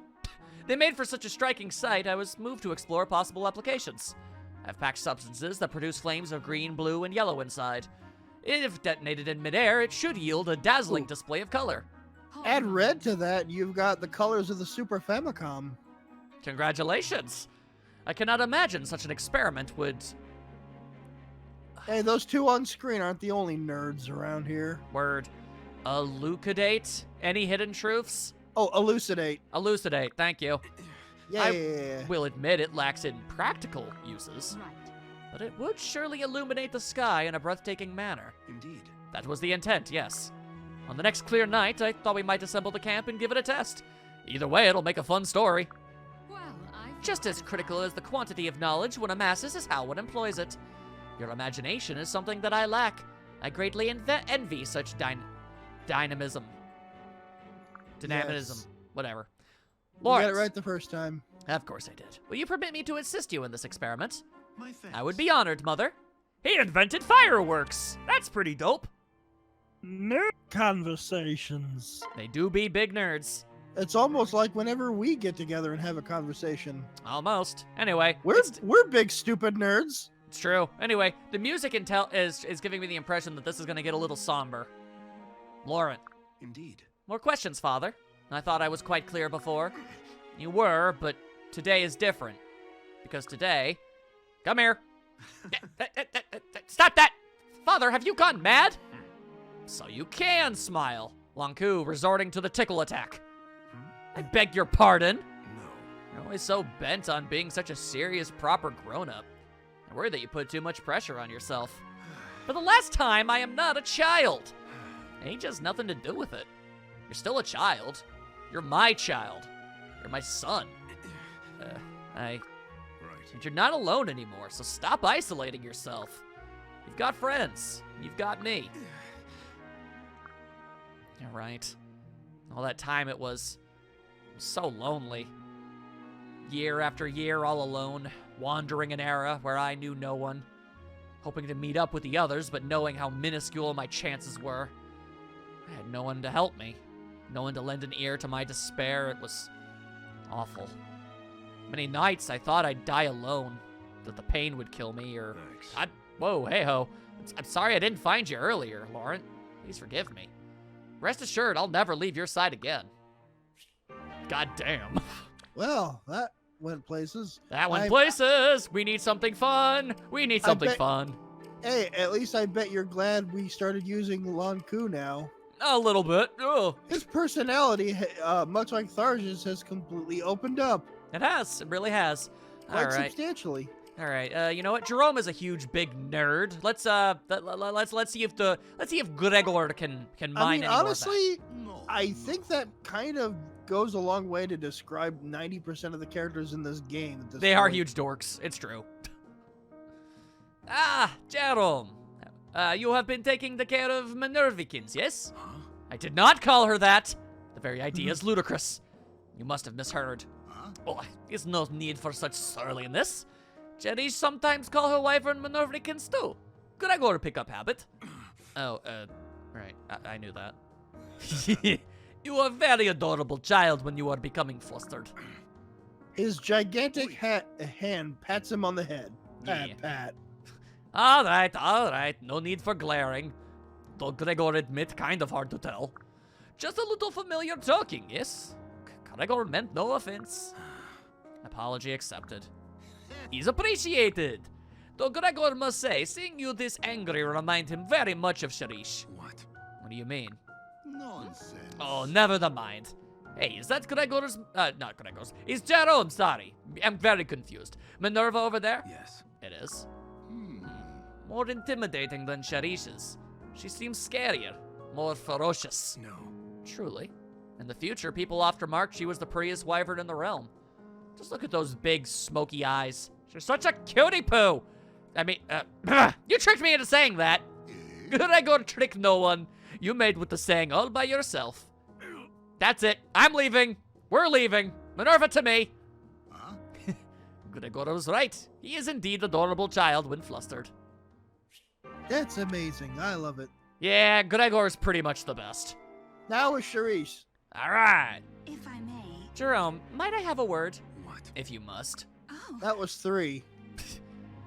They made for such a striking sight, I was moved to explore possible applications. I've packed substances that produce flames of green, blue, and yellow inside. If detonated in midair, it should yield a dazzling display of color. Add red to that, you've got the colors of the Super Famicom. Congratulations! I cannot imagine such an experiment would... Hey, those two on screen aren't the only nerds around here. Word. Elucidate? Any hidden truths? Oh, elucidate. Elucidate, thank you. Yeah. Will admit it lacks in practical uses, Right. but it would surely illuminate the sky in a breathtaking manner. indeed. That was the intent, yes. On the next clear night, I thought we might assemble the camp and give it a test. Either way, it'll make a fun story. Well, I've Just as critical as the quantity of knowledge one amasses is how one employs it. Your imagination is something that I lack. I greatly envy such dynamism. Dynamism. Yes. Whatever. You got it Lawrence. right the first time. Of course I did. Will you permit me to assist you in this experiment? My thanks. I would be honored, Mother. He invented fireworks. That's pretty dope. Nerd conversations. They do be big nerds. It's almost like whenever we get together and have a conversation. Almost. Anyway, We're big stupid nerds. it's true. Anyway, the music is giving me the impression that this is going to get a little somber. Lauren, Indeed. more questions, Father. I thought I was quite clear before. You were, but today is different. Because today... Come here. Stop that! Father, have you gone mad? So you can smile. Lonku resorting to the tickle attack. I beg your pardon. No. You're always so bent on being such a serious, proper grown-up. I worry that you put too much pressure on yourself. For the last time, I am not a child. Age has nothing to do with it. You're still a child. You're my child. You're my son. Right. And you're not alone anymore, so stop isolating yourself. You've got friends. You've got me. You're right. All that time it was so lonely. Year after year all alone, wandering an era where I knew no one. Hoping to meet up with the others, but knowing how minuscule my chances were. I had no one to help me. No one to lend an ear to my despair. It was awful. Many nights I thought I'd die alone, that the pain would kill me, or... Thanks. Whoa, hey-ho. I'm sorry I didn't find you earlier, Lauren. Please forgive me. Rest assured, I'll never leave your side again. God damn. Well, that went places. That went I- places. We need something fun. We need I something bet- fun. Hey, at least I bet you're glad we started using Lonku now. A little bit. Oh, His personality, much like Tharj's, has completely opened up, it has. It really has. All quite right. substantially. All right. You know what? Jerome is a huge, big nerd. Let's see if Gregor can mine I mean, any more of that. honestly, No. I think that kind of goes a long way to describe 90% of the characters in this game. At this They are point. huge dorks. It's true. Jerome. You have been taking the care of Minervikins, yes? Huh? I did not call her that. The very idea is ludicrous. You must have misheard. Huh? Oh, there's no need for such surliness. Jerry's sometimes call her wyvern Minervikins too. Gregor pick up habit. Right. I knew that. You are a very adorable child when you are becoming flustered. His gigantic hand pats him on the head. Pat, Yeah. pat. All right. No need for glaring. Though Gregor admit, kind of hard to tell. Just a little familiar talking, yes? Gregor meant no offense. Apology accepted. Is appreciated. Though Gregor must say, seeing you this angry remind him very much of Sharish. What? What do you mean? Nonsense. Oh, never the mind. Hey, is that Gregor's? Not Gregor's. Is Jerome, sorry. I'm very confused. Minerva over there? Yes. It is. Hmm. More intimidating than Sharish's. She seems scarier, more ferocious. No. Truly. In the future, people often remarked she was the prettiest wyvern in the realm. Just look at those big, smoky eyes. She's such a cutie poo. I mean, you tricked me into saying that. Gregor tricked no one. You made with the saying all by yourself. That's it. I'm leaving. We're leaving. Minerva to me. Huh? Gregor was right. He is indeed adorable child when flustered. That's amazing. I love it. Yeah, Gregor is pretty much the best. Now with Sharice. All right. If I may. Jerome, might I have a word? What? If you must. Oh. That was 3.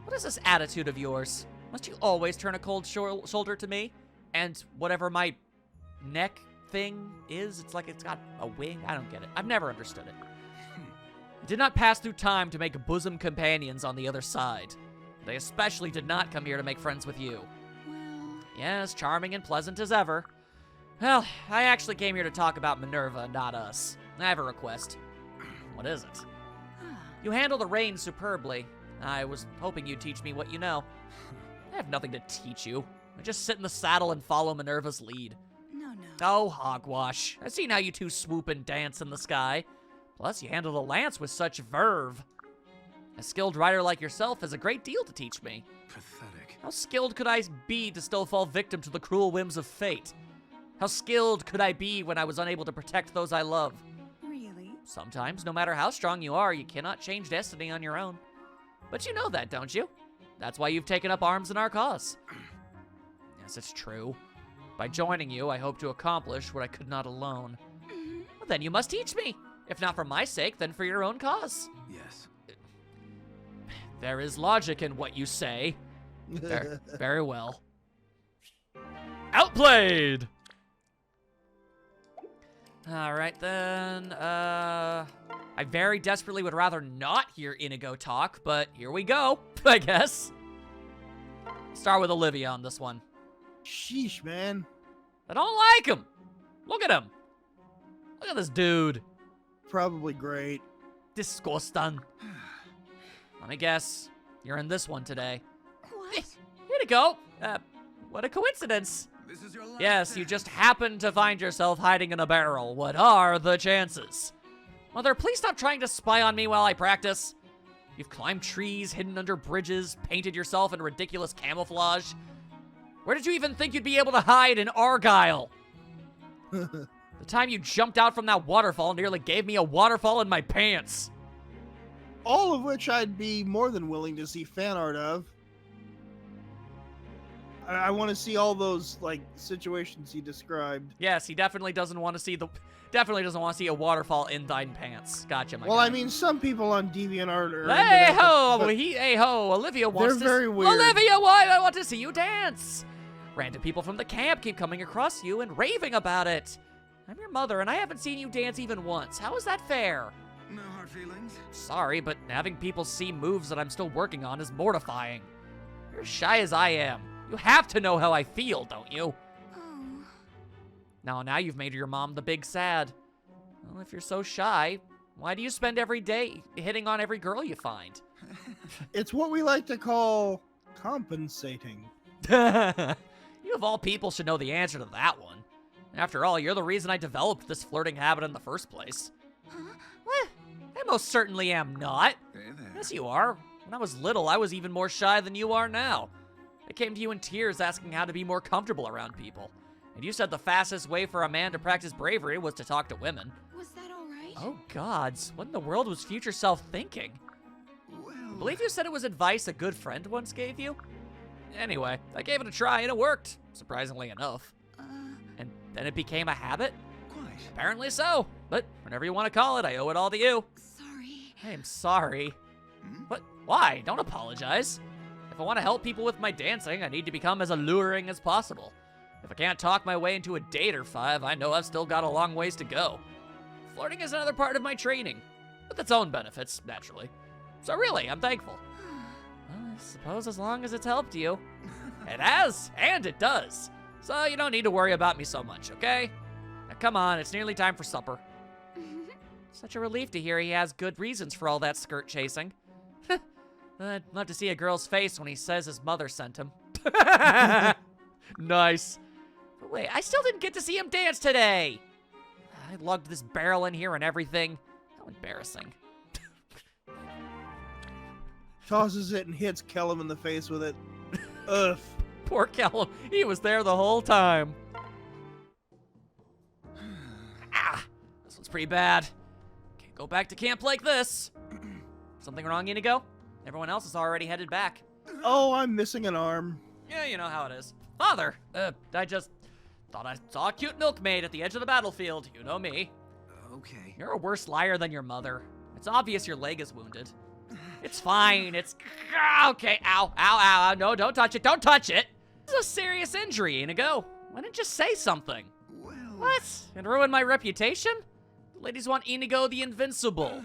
What is this attitude of yours? Must you always turn a cold shoulder to me? And whatever my neck thing is, it's like it's got a wing? I don't get it. I've never understood it. I did not pass through time to make bosom companions on the other side. They especially did not come here to make friends with you. Well. Yes, charming and pleasant as ever. Well, I actually came here to talk about Minerva, not us. I have a request. What is it? You handle the reins superbly. I was hoping you'd teach me what you know. I have nothing to teach you. I just sit in the saddle and follow Minerva's lead. No. Oh, hogwash. I've seen how you two swoop and dance in the sky. Plus, you handle the lance with such verve. A skilled rider like yourself has a great deal to teach me. Pathetic. How skilled could I be to still fall victim to the cruel whims of fate? How skilled could I be when I was unable to protect those I love? Really? Sometimes, no matter how strong you are, you cannot change destiny on your own. But you know that, don't you? That's why you've taken up arms in our cause. Yes, it's true. By joining you, I hope to accomplish what I could not alone. Well, then you must teach me. If not for my sake, then for your own cause. Yes. There is logic in what you say. Very well. Outplayed! Alright then, I very desperately would rather not hear Inigo talk, but here we go, I guess. Start with Olivia on this one. Sheesh, man. I don't like him. Look at him. Look at this dude. Probably great. Disgusting. Let me guess. You're in this one today. What? Here you go. What a coincidence. This is your last Yes, you chance. just happen to find yourself hiding in a barrel. What are the chances? Mother, please stop trying to spy on me while I practice. You've climbed trees, hidden under bridges, painted yourself in ridiculous camouflage. Where did you even think you'd be able to hide in Argyle? The time you jumped out from that waterfall nearly gave me a waterfall in my pants. All of which I'd be more than willing to see fan art of. I want to see all those like situations he described. Yes, he definitely doesn't want to see a waterfall in thine pants. Gotcha, my Well, guy. I mean, some people on DeviantArt are. into Hey that, ho! but Hey ho! Olivia wants They're to. very weird. Olivia, why? I want to see you dance. Random people from the camp keep coming across you and raving about it. I'm your mother, and I haven't seen you dance even once. How is that fair? No hard feelings. Sorry, but having people see moves that I'm still working on is mortifying. You're as shy as I am. You have to know how I feel, don't you? Oh. Now you've made your mom the big sad. Well, if you're so shy, why do you spend every day hitting on every girl you find? It's what we like to call compensating. You of all people should know the answer to that one. After all, you're the reason I developed this flirting habit in the first place. What? I most certainly am not. Hey there. Yes, you are. When I was little, I was even more shy than you are now. I came to you in tears asking how to be more comfortable around people. And you said the fastest way for a man to practice bravery was to talk to women. Was that all right? Oh gods, what in the world was future self thinking? Well, I believe you said it was advice a good friend once gave you? Anyway, I gave it a try and it worked, surprisingly enough. And then it became a habit? quite. Apparently so, but whatever you want to call it, I owe it all to you. Sorry. I am sorry. Hmm? But why? Don't apologize. If I want to help people with my dancing, I need to become as alluring as possible. If I can't talk my way into a date or 5, I know I've still got a long ways to go. Flirting is another part of my training, with its own benefits, naturally. So really, I'm thankful. Well, I suppose as long as it's helped you. It has, and it does. So you don't need to worry about me so much, okay? Now come on, it's nearly time for supper. Such a relief to hear he has good reasons for all that skirt chasing. I'd love to see a girl's face when he says his mother sent him. Nice. But wait, I still didn't get to see him dance today. I lugged this barrel in here and everything. How embarrassing. Tosses it and hits Kellum in the face with it. Ugh. Poor Callum, he was there the whole time. This one's pretty bad. Can't go back to camp like this. Something wrong, Inigo? Everyone else is already headed back. Oh, I'm missing an arm. Yeah, you know how it is. Father, I just thought I saw a cute milkmaid at the edge of the battlefield. You know me. Okay. You're a worse liar than your mother. It's obvious your leg is wounded. It's fine. It's okay. Ow, ow, ow. No, don't touch it. Don't touch it. This is a serious injury, Inigo. Why didn't you say something? Well. What? And ruin my reputation? The ladies want Inigo the Invincible.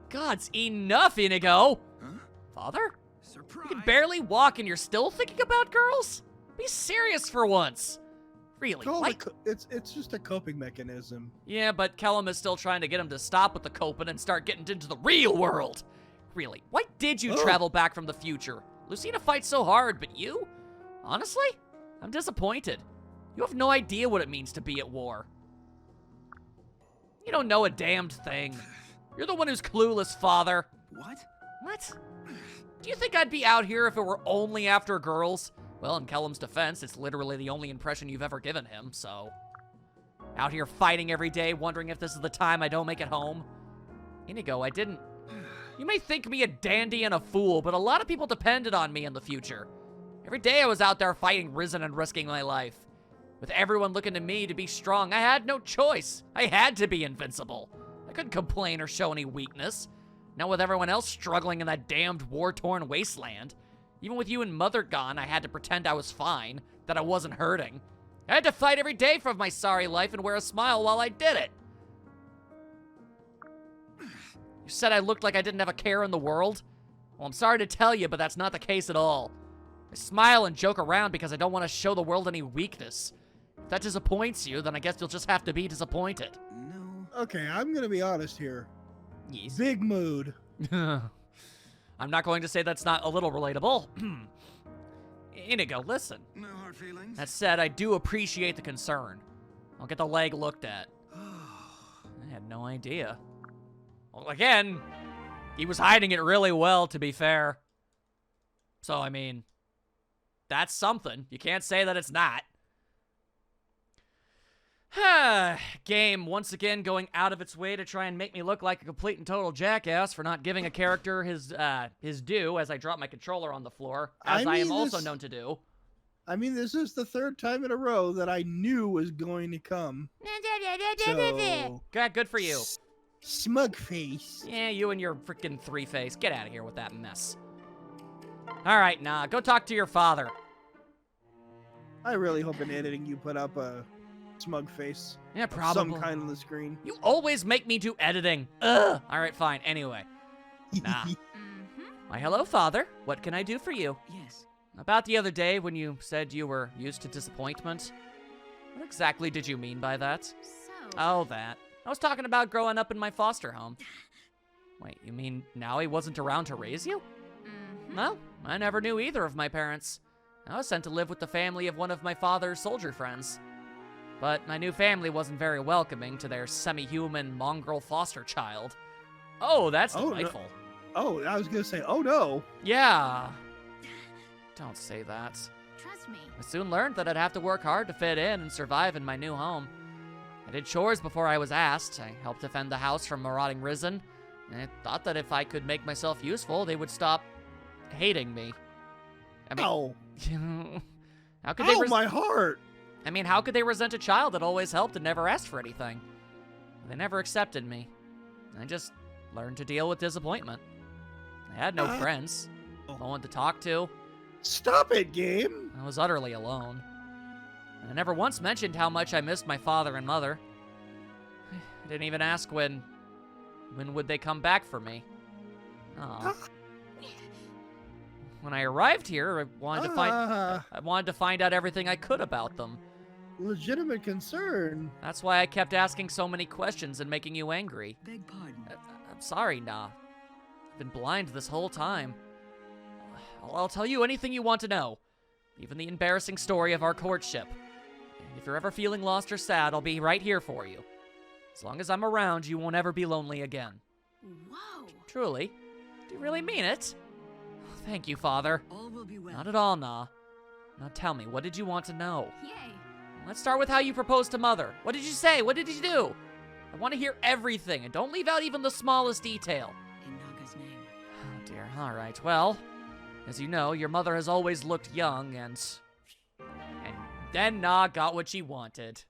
God's enough, Inigo. Huh? Father? Surprise. You can barely walk and you're still thinking about girls? Be serious for once. Really, Call like... it's just a coping mechanism. Yeah, but Kellum is still trying to get him to stop with the coping and start getting into the real world. Really, why did you Ugh. travel back from the future? Lucina fights so hard, but you? Honestly, I'm disappointed. You have no idea what it means to be at war. You don't know a damned thing. You're the one who's clueless, Father. What? What? Do you think I'd be out here if it were only after girls? Well, in Kellum's defense, it's literally the only impression you've ever given him, so... Out here fighting every day, wondering if this is the time I don't make it home? Inigo, I didn't... You may think me a dandy and a fool, but a lot of people depended on me in the future. Every day I was out there fighting Risen and risking my life. With everyone looking to me to be strong, I had no choice. I had to be invincible. I couldn't complain or show any weakness. Not with everyone else struggling in that damned war-torn wasteland. Even with you and Mother gone, I had to pretend I was fine, that I wasn't hurting. I had to fight every day for my sorry life and wear a smile while I did it. You said I looked like I didn't have a care in the world? Well, I'm sorry to tell you, but that's not the case at all. I smile and joke around because I don't want to show the world any weakness. If that disappoints you, then I guess you'll just have to be disappointed. No. Okay, I'm gonna be honest here. Yes. Big mood. I'm not going to say that's not a little relatable. Inigo, listen. No hard feelings. That said, I do appreciate the concern. I'll get the leg looked at. I had no idea. Well, again, he was hiding it really well, to be fair. So, I mean, that's something. You can't say that it's not. Game, once again, going out of its way to try and make me look like a complete and total jackass for not giving a character his due as I drop my controller on the floor, as I am also known to do. I mean, this is the third time in a row that I knew was going to come. So, Good for you. smug face. Yeah, you and your freaking three-face. Get out of here with that mess. All right, nah, go talk to your father. I really hope in editing you put up a smug face. Yeah, of probably. some kind on the screen. You always make me do editing. Ugh. All right, fine. Anyway. Nah. Why, hello, father. What can I do for you? Yes. About the other day when you said you were used to disappointment. What exactly did you mean by that? So, Oh, that. I was talking about growing up in my foster home. Wait, you mean now he wasn't around to raise you? Well, I never knew either of my parents. I was sent to live with the family of one of my father's soldier friends. But my new family wasn't very welcoming to their semi-human mongrel foster child. Oh, that's Oh, no. delightful. Oh, I was gonna say, oh no. Yeah. Don't say that. trust me. I soon learned that I'd have to work hard to fit in and survive in my new home. I did chores before I was asked. I helped defend the house from marauding Risen. And I thought that if I could make myself useful, they would stop hating me. I mean, Ow. how could they? Ow, my heart. I mean, how could they resent a child that always helped and never asked for anything? They never accepted me. I just learned to deal with disappointment. I had no friends, no one to talk to. Stop it, game. I was utterly alone. And I never once mentioned how much I missed my father and mother. I didn't even ask when would they come back for me. Aw. When I arrived here, I wanted to find out everything I could about them. Legitimate concern. That's why I kept asking so many questions and making you angry. Beg pardon. I'm sorry, Nah. I've been blind this whole time. I'll tell you anything you want to know. Even the embarrassing story of our courtship. If you're ever feeling lost or sad, I'll be right here for you. As long as I'm around, you won't ever be lonely again. Whoa. Truly? Do you really mean it? Thank you, Father. All will be well. Not at all, Nah. Now tell me, what did you want to know? Yay. Let's start with how you proposed to Mother. What did you say? What did you do? I want to hear everything, and don't leave out even the smallest detail. In Naga's name. Oh dear, alright, well, as you know, your mother has always looked young, and then Na got what she wanted.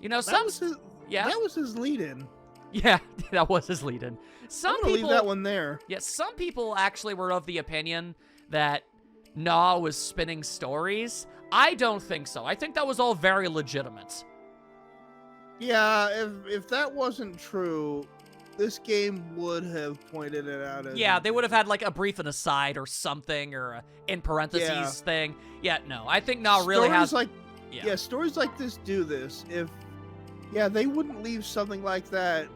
You know, That was his, yeah, that was his lead-in. yeah, that was his lead-in. Some I'm gonna people, leave that one there. yeah, some people actually were of the opinion that Na was spinning stories. I don't think so. I think that was all very legitimate. Yeah, if that wasn't true, this game would have pointed it out as. Yeah, they would have had like a brief and aside or something, or a in parentheses Yeah. thing. Yeah, no, I think Na really Stories has. like Yeah. yeah, stories like this do this. Yeah, they wouldn't leave something like that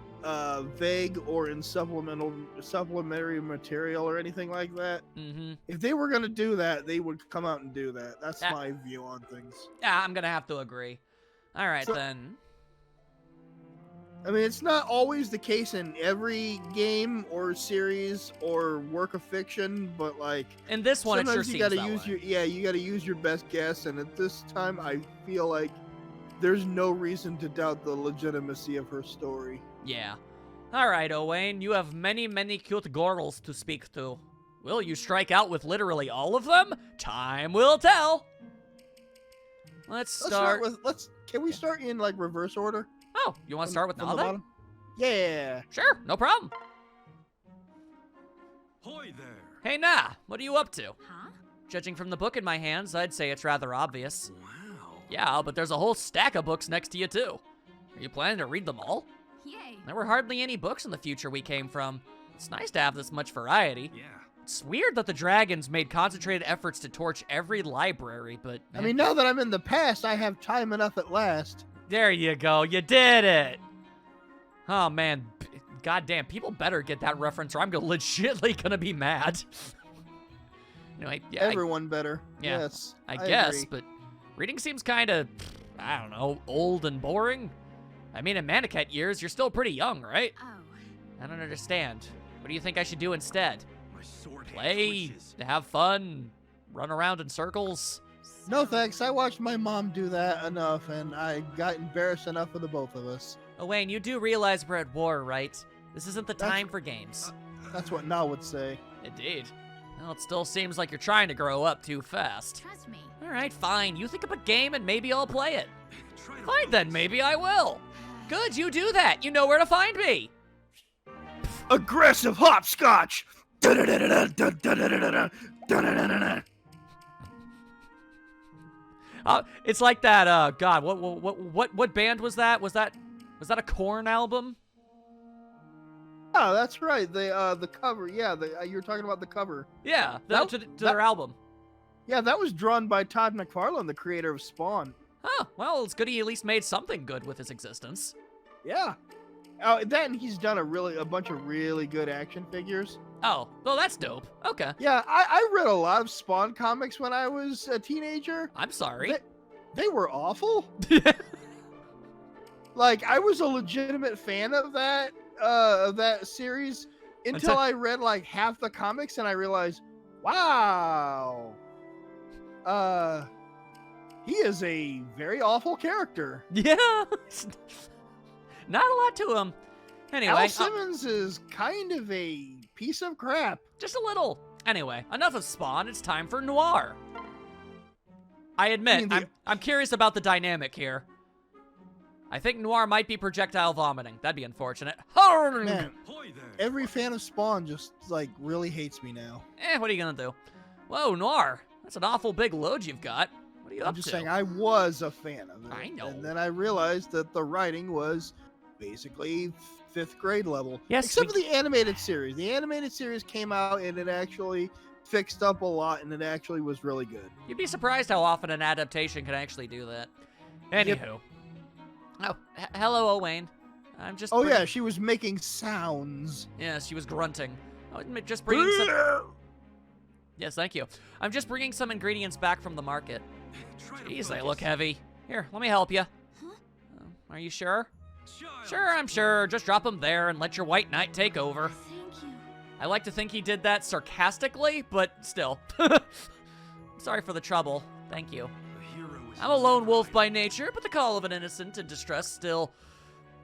vague or in supplementary material or anything like that. Mm-hmm. If they were gonna do that, they would come out and do that. That's Yeah. my view on things. Yeah, I'm gonna have to agree. All right So- then. I mean, it's not always the case in every game or series or work of fiction, but like In this one, it sure sometimes seems you gotta that use way. you gotta use your best guess, and at this time, I feel like there's no reason to doubt the legitimacy of her story. Yeah. All right, Owain, you have many, many cute girls to speak to. Will you strike out with literally all of them? Time will tell. Let's start. Can we start in like reverse order? Oh, you want to start with From Na the then? bottom? Yeah. Sure, no problem. Hoy there. Hey, Na, what are you up to? Huh? Judging from the book in my hands, I'd say it's rather obvious. Wow. Yeah, but there's a whole stack of books next to you, too. Are you planning to read them all? Yay. There were hardly any books in the future we came from. It's nice to have this much variety. Yeah. It's weird that the dragons made concentrated efforts to torch every library, but... I mean, now that I'm in the past, I have time enough at last. There you go, you did it! Oh, man, goddamn, people better get that reference or I'm legitimately gonna be mad. Anyway, yeah, Everyone better. Yeah, Yes. I guess, agree. but reading seems kind of, I don't know, old and boring. I mean, in Manicat years, you're still pretty young, right? Oh. I don't understand. What do you think I should do instead? My sword hand Play, twitches. have fun, run around in circles? No thanks. I watched my mom do that enough, and I got embarrassed enough for the both of us. Oh, Wayne, you do realize we're at war, right? This isn't the That's- time for games. That's what Na would say. Indeed. Well, it still seems like you're trying to grow up too fast. Trust me. All right, fine. You think of a game and maybe I'll play it. Try to Fine then, maybe I will. Good, you do that. You know where to find me. aggressive hopscotch. Da-da-da-da-da-da-da-da-da-da. Da-da-da-da-da. It's like that. God, what band was that? Was that a Korn album? Oh, that's right. The cover. Yeah, you were talking about the cover. Yeah, That- to their album. Yeah, that was drawn by Todd McFarlane, the creator of Spawn. Oh, well, it's good he at least made something good with his existence. Yeah. Then he's done a bunch of really good action figures. Oh, well, that's dope. Okay. Yeah, I read a lot of Spawn comics when I was a teenager. I'm sorry. They were awful. Like, I was a legitimate fan of that series until I read like half the comics and I realized, wow, he is a very awful character. Yeah. Not a lot to him. Anyway. Al Simmons is kind of a piece of crap. Just a little. Anyway, enough of Spawn. It's time for Noir. I admit, I'm curious about the dynamic here. I think Noir might be projectile vomiting. That'd be unfortunate. Man, every fan of Spawn just, like, really hates me now. What are you gonna do? Whoa, Noir. That's an awful big load you've got. What are you up I'm just to? saying, I was a fan of it. I know. And then I realized that the writing was basically 5th grade level. Yes, Except for the animated series. The animated series came out and it actually fixed up a lot and it actually was really good. You'd be surprised how often an adaptation can actually do that. Anywho. Yep. Oh, hello, Owain. I'm just... Oh yeah, she was making sounds. Yes, she was grunting. I'm just bringing some... Yes, thank you. I'm just bringing some ingredients back from the market. Jeez, they look heavy. Here, let me help you. Are you sure? Sure, I'm sure. Just drop them there and let your white knight take over. Thank you. I like to think he did that sarcastically, but still. Sorry for the trouble. Thank you. I'm a lone wolf by nature, but the call of an innocent in distress still...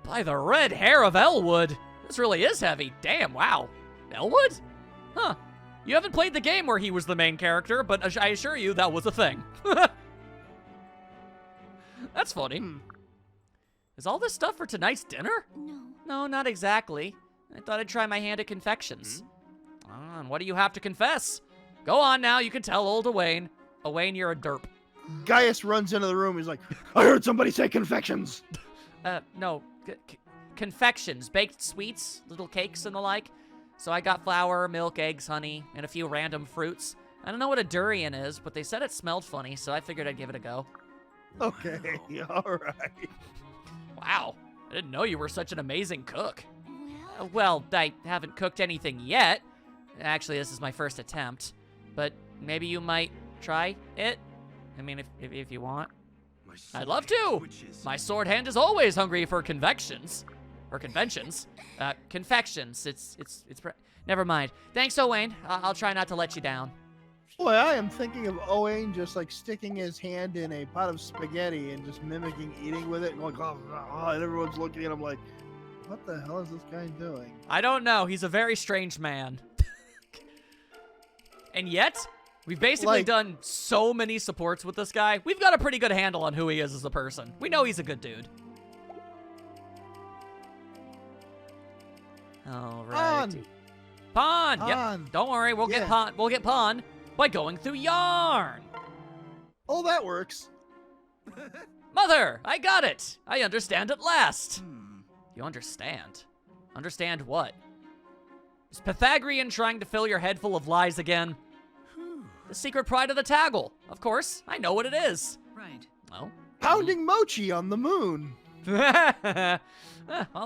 By the red hair of Elwood! This really is heavy. Damn, wow. Elwood? Huh. You haven't played the game where he was the main character, but I assure you that was a thing. That's funny. Is all this stuff for tonight's dinner? No. No, not exactly. I thought I'd try my hand at confections. And what do you have to confess? Go on now, you can tell old Owain. Owain, you're a derp. Gaius runs into the room. He's like, I heard somebody say confections. No. Confections, baked sweets, little cakes and the like. So I got flour, milk, eggs, honey, and a few random fruits. I don't know what a durian is, but they said it smelled funny, so I figured I'd give it a go. Okay, all right. Wow, I didn't know you were such an amazing cook. Well, Well, I haven't cooked anything yet. Actually, this is my first attempt. But maybe you might try it? I mean, if you want. I'd love to! My sword hand is always hungry for convections. Or conventions. Confections. Never mind. Thanks, Owain. I'll try not to let you down. Boy, I am thinking of Owain just like sticking his hand in a pot of spaghetti and just mimicking eating with it and going, oh, and everyone's looking at him like, what the hell is this guy doing? I don't know. He's a very strange man. And yet, we've basically done so many supports with this guy. We've got a pretty good handle on who he is as a person. We know he's a good dude. All right. Pawn. Yep. Don't worry. We'll get pawn. We'll get pawn by going through yarn. Oh, that works. Mother, I got it. I understand at last. You understand? Understand what? Is Pythagorean trying to fill your head full of lies again? The secret pride of the Taggle. Of course, I know what it is. Right. Well. Pounding mochi on the moon. Well,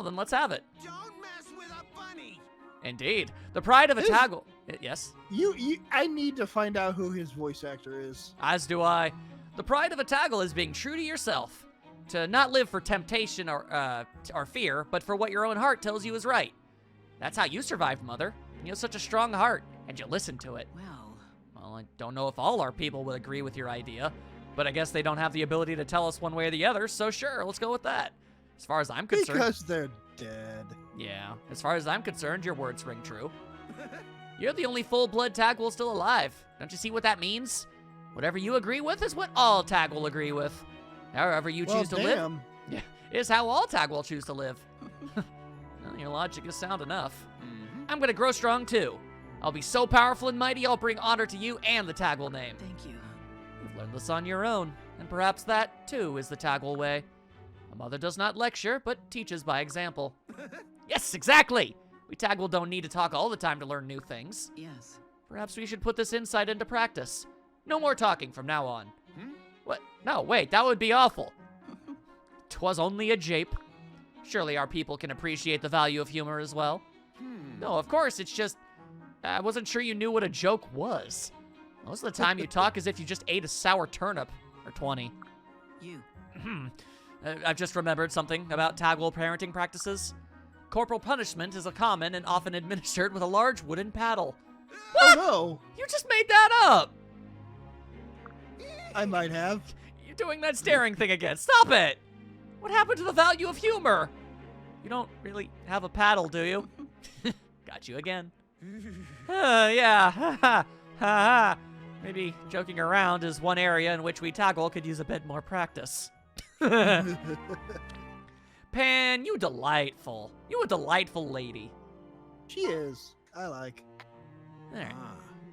then let's have it. Don't mess with a bunny. Indeed. The pride of a Taggle. Yes? I need to find out who his voice actor is. As do I. The pride of a Taggle is being true to yourself. To not live for temptation or fear, but for what your own heart tells you is right. That's how you survived, Mother. You have such a strong heart, and you listened to it. Well, I don't know if all our people would agree with your idea, but I guess they don't have the ability to tell us one way or the other, so sure, let's go with that. As far as I'm concerned... Because they're dead. Yeah, as far as I'm concerned, your words ring true. You're the only full-blood Taggle still alive. Don't you see what that means? Whatever you agree with is what all Taggle agree with. However you choose to live, is how all Taggle choose to live. Well, your logic is sound enough. I'm gonna grow strong too. I'll be so powerful and mighty, I'll bring honor to you and the Taggle name. Thank you. You've learned this on your own, and perhaps that, too, is the Taggle way. A mother does not lecture, but teaches by example. Yes, exactly! We Taggle don't need to talk all the time to learn new things. Yes. Perhaps we should put this insight into practice. No more talking from now on. Hmm? What? No, wait, that would be awful. 'Twas only a jape. Surely our people can appreciate the value of humor as well. No, of course, it's just... I wasn't sure you knew what a joke was. Most of the time you talk as if you just ate a sour turnip. Or 20. You. I've just remembered something about Tagwell parenting practices. Corporal punishment is a common and often administered with a large wooden paddle. Oh no, You just made that up! I might have. You're doing that staring thing again. Stop it! What happened to the value of humor? You don't really have a paddle, do you? Got you again. Yeah. Ha ha. Maybe joking around is one area in which we Tagwell could use a bit more practice. Pan, you delightful. You a delightful lady. She is. I like. There.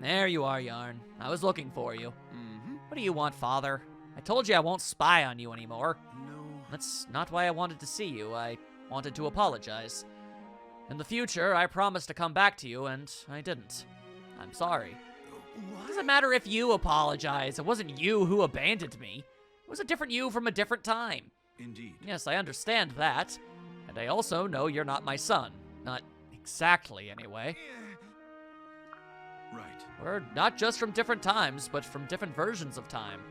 There you are, Yarn. I was looking for you. Mm-hmm. What do you want, father? I told you I won't spy on you anymore. No. That's not why I wanted to see you. I wanted to apologize. In the future, I promised to come back to you, and I didn't. I'm sorry. It doesn't matter if you apologize. It wasn't you who abandoned me. It was a different you from a different time. Indeed. Yes, I understand that. And I also know you're not my son. Not exactly, anyway. Right. We're not just from different times, but from different versions of time.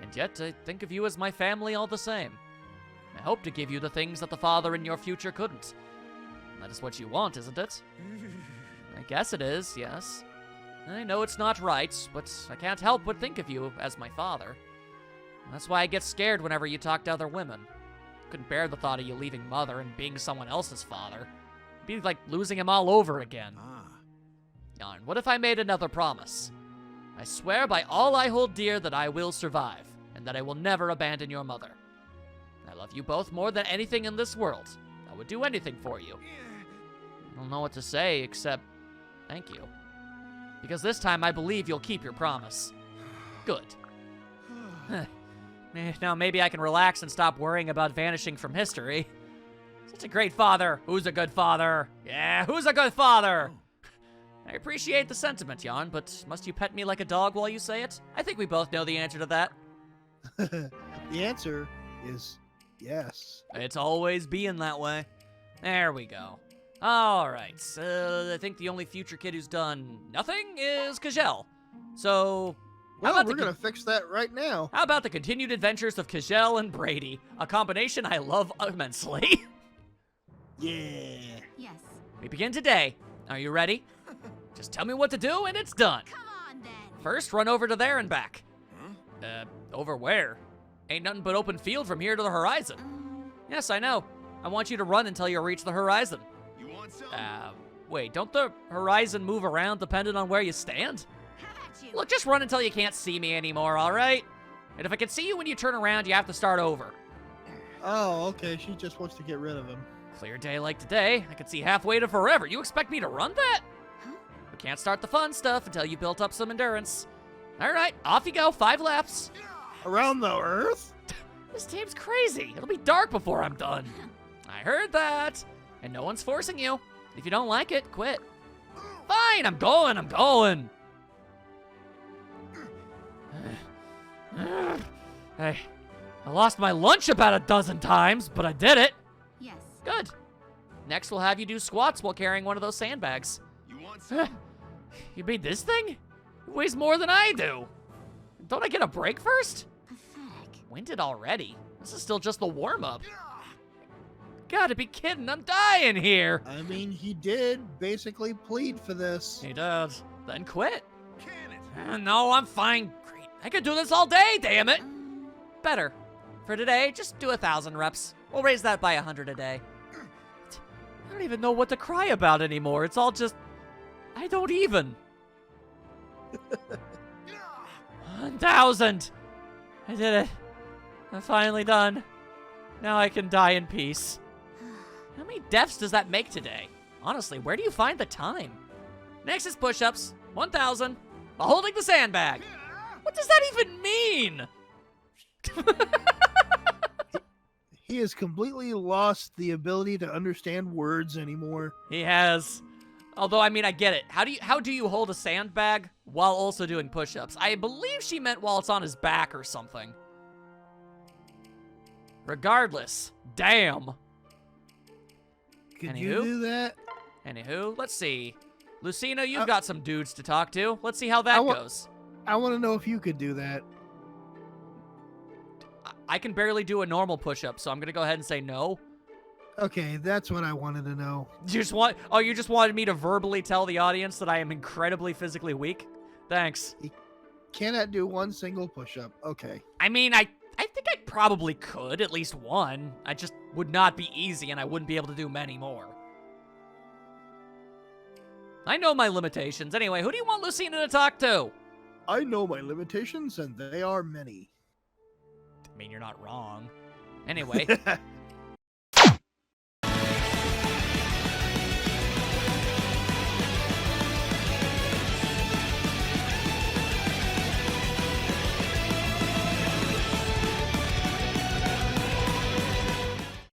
And yet, I think of you as my family all the same. I hope to give you the things that the father in your future couldn't. That is what you want, isn't it? I guess it is, yes. I know it's not right, but I can't help but think of you as my father. That's why I get scared whenever you talk to other women. Couldn't bear the thought of you leaving mother and being someone else's father. It'd be like losing him all over again. Yarn, what if I made another promise? I swear by all I hold dear that I will survive, and that I will never abandon your mother. I love you both more than anything in this world. I would do anything for you. I don't know what to say except thank you. Because this time I believe you'll keep your promise. Good. Now maybe I can relax and stop worrying about vanishing from history. Such a great father. Who's a good father? Yeah, who's a good father? I appreciate the sentiment, Jan, but must you pet me like a dog while you say it? I think we both know the answer to that. The answer is yes. It's always being that way. There we go. All right, I think the only future kid who's done nothing is Kajel. So, Well, we're gonna fix that right now. how about the continued adventures of Kajel and Brady? A combination I love immensely. Yeah. Yes. We begin today. Are you ready? Just tell me what to do and it's done. Come on then. First, run over to there and back. Over where? Ain't nothing but open field from here to the horizon. Yes, I know. I want you to run until you reach the horizon. You want some? Wait, don't the horizon move around depending on where you stand? How about you? Look, just run until you can't see me anymore, alright? And if I can see you when you turn around, you have to start over. Oh, okay. She just wants to get rid of him. Clear day like today, I can see halfway to forever. You expect me to run that? Huh? We can't start the fun stuff until you built up some endurance. Alright, off you go, 5 laps. Around the Earth? This team's crazy. It'll be dark before I'm done. I heard that. And no one's forcing you. If you don't like it, quit. Fine, I'm going. Hey, I lost my lunch about a dozen times, but I did it. Yes. Good. Next, we'll have you do squats while carrying one of those sandbags. You want some? You made this thing? It weighs more than I do. Don't I get a break first? Pathetic. Winded already. This is still just the warm-up. Gotta be kidding, I'm dying here. I mean, he did basically plead for this. He does. Then quit. Can it? No, I'm fine. Great. I could do this all day, damn it. Better. For today, just do 1,000 reps. We'll raise that by 100 a day. I don't even know what to cry about anymore. It's all just... I don't even. 1,000. I did it. I'm finally done. Now I can die in peace. How many deaths does that make today? Honestly, where do you find the time? Next is push-ups. 1,000. While holding the sandbag. What does that even mean? He has completely lost the ability to understand words anymore. He has. Although, I mean, I get it. How do you hold a sandbag while also doing push-ups? I believe she meant while it's on his back or something. Regardless, damn. Could you do that? Anywho, let's see. Lucina, you've got some dudes to talk to. Let's see how that goes. I want to know if you could do that. I can barely do a normal push-up, so I'm gonna go ahead and say no. Okay, that's what I wanted to know. You just wanted me to verbally tell the audience that I am incredibly physically weak? Thanks. Cannot do one single push-up. Okay. I mean, I think I probably could, at least one. I just would not be easy, and I wouldn't be able to do many more. I know my limitations. Anyway, who do you want Lucina to talk to? I know my limitations, and they are many. I mean, you're not wrong. Anyway,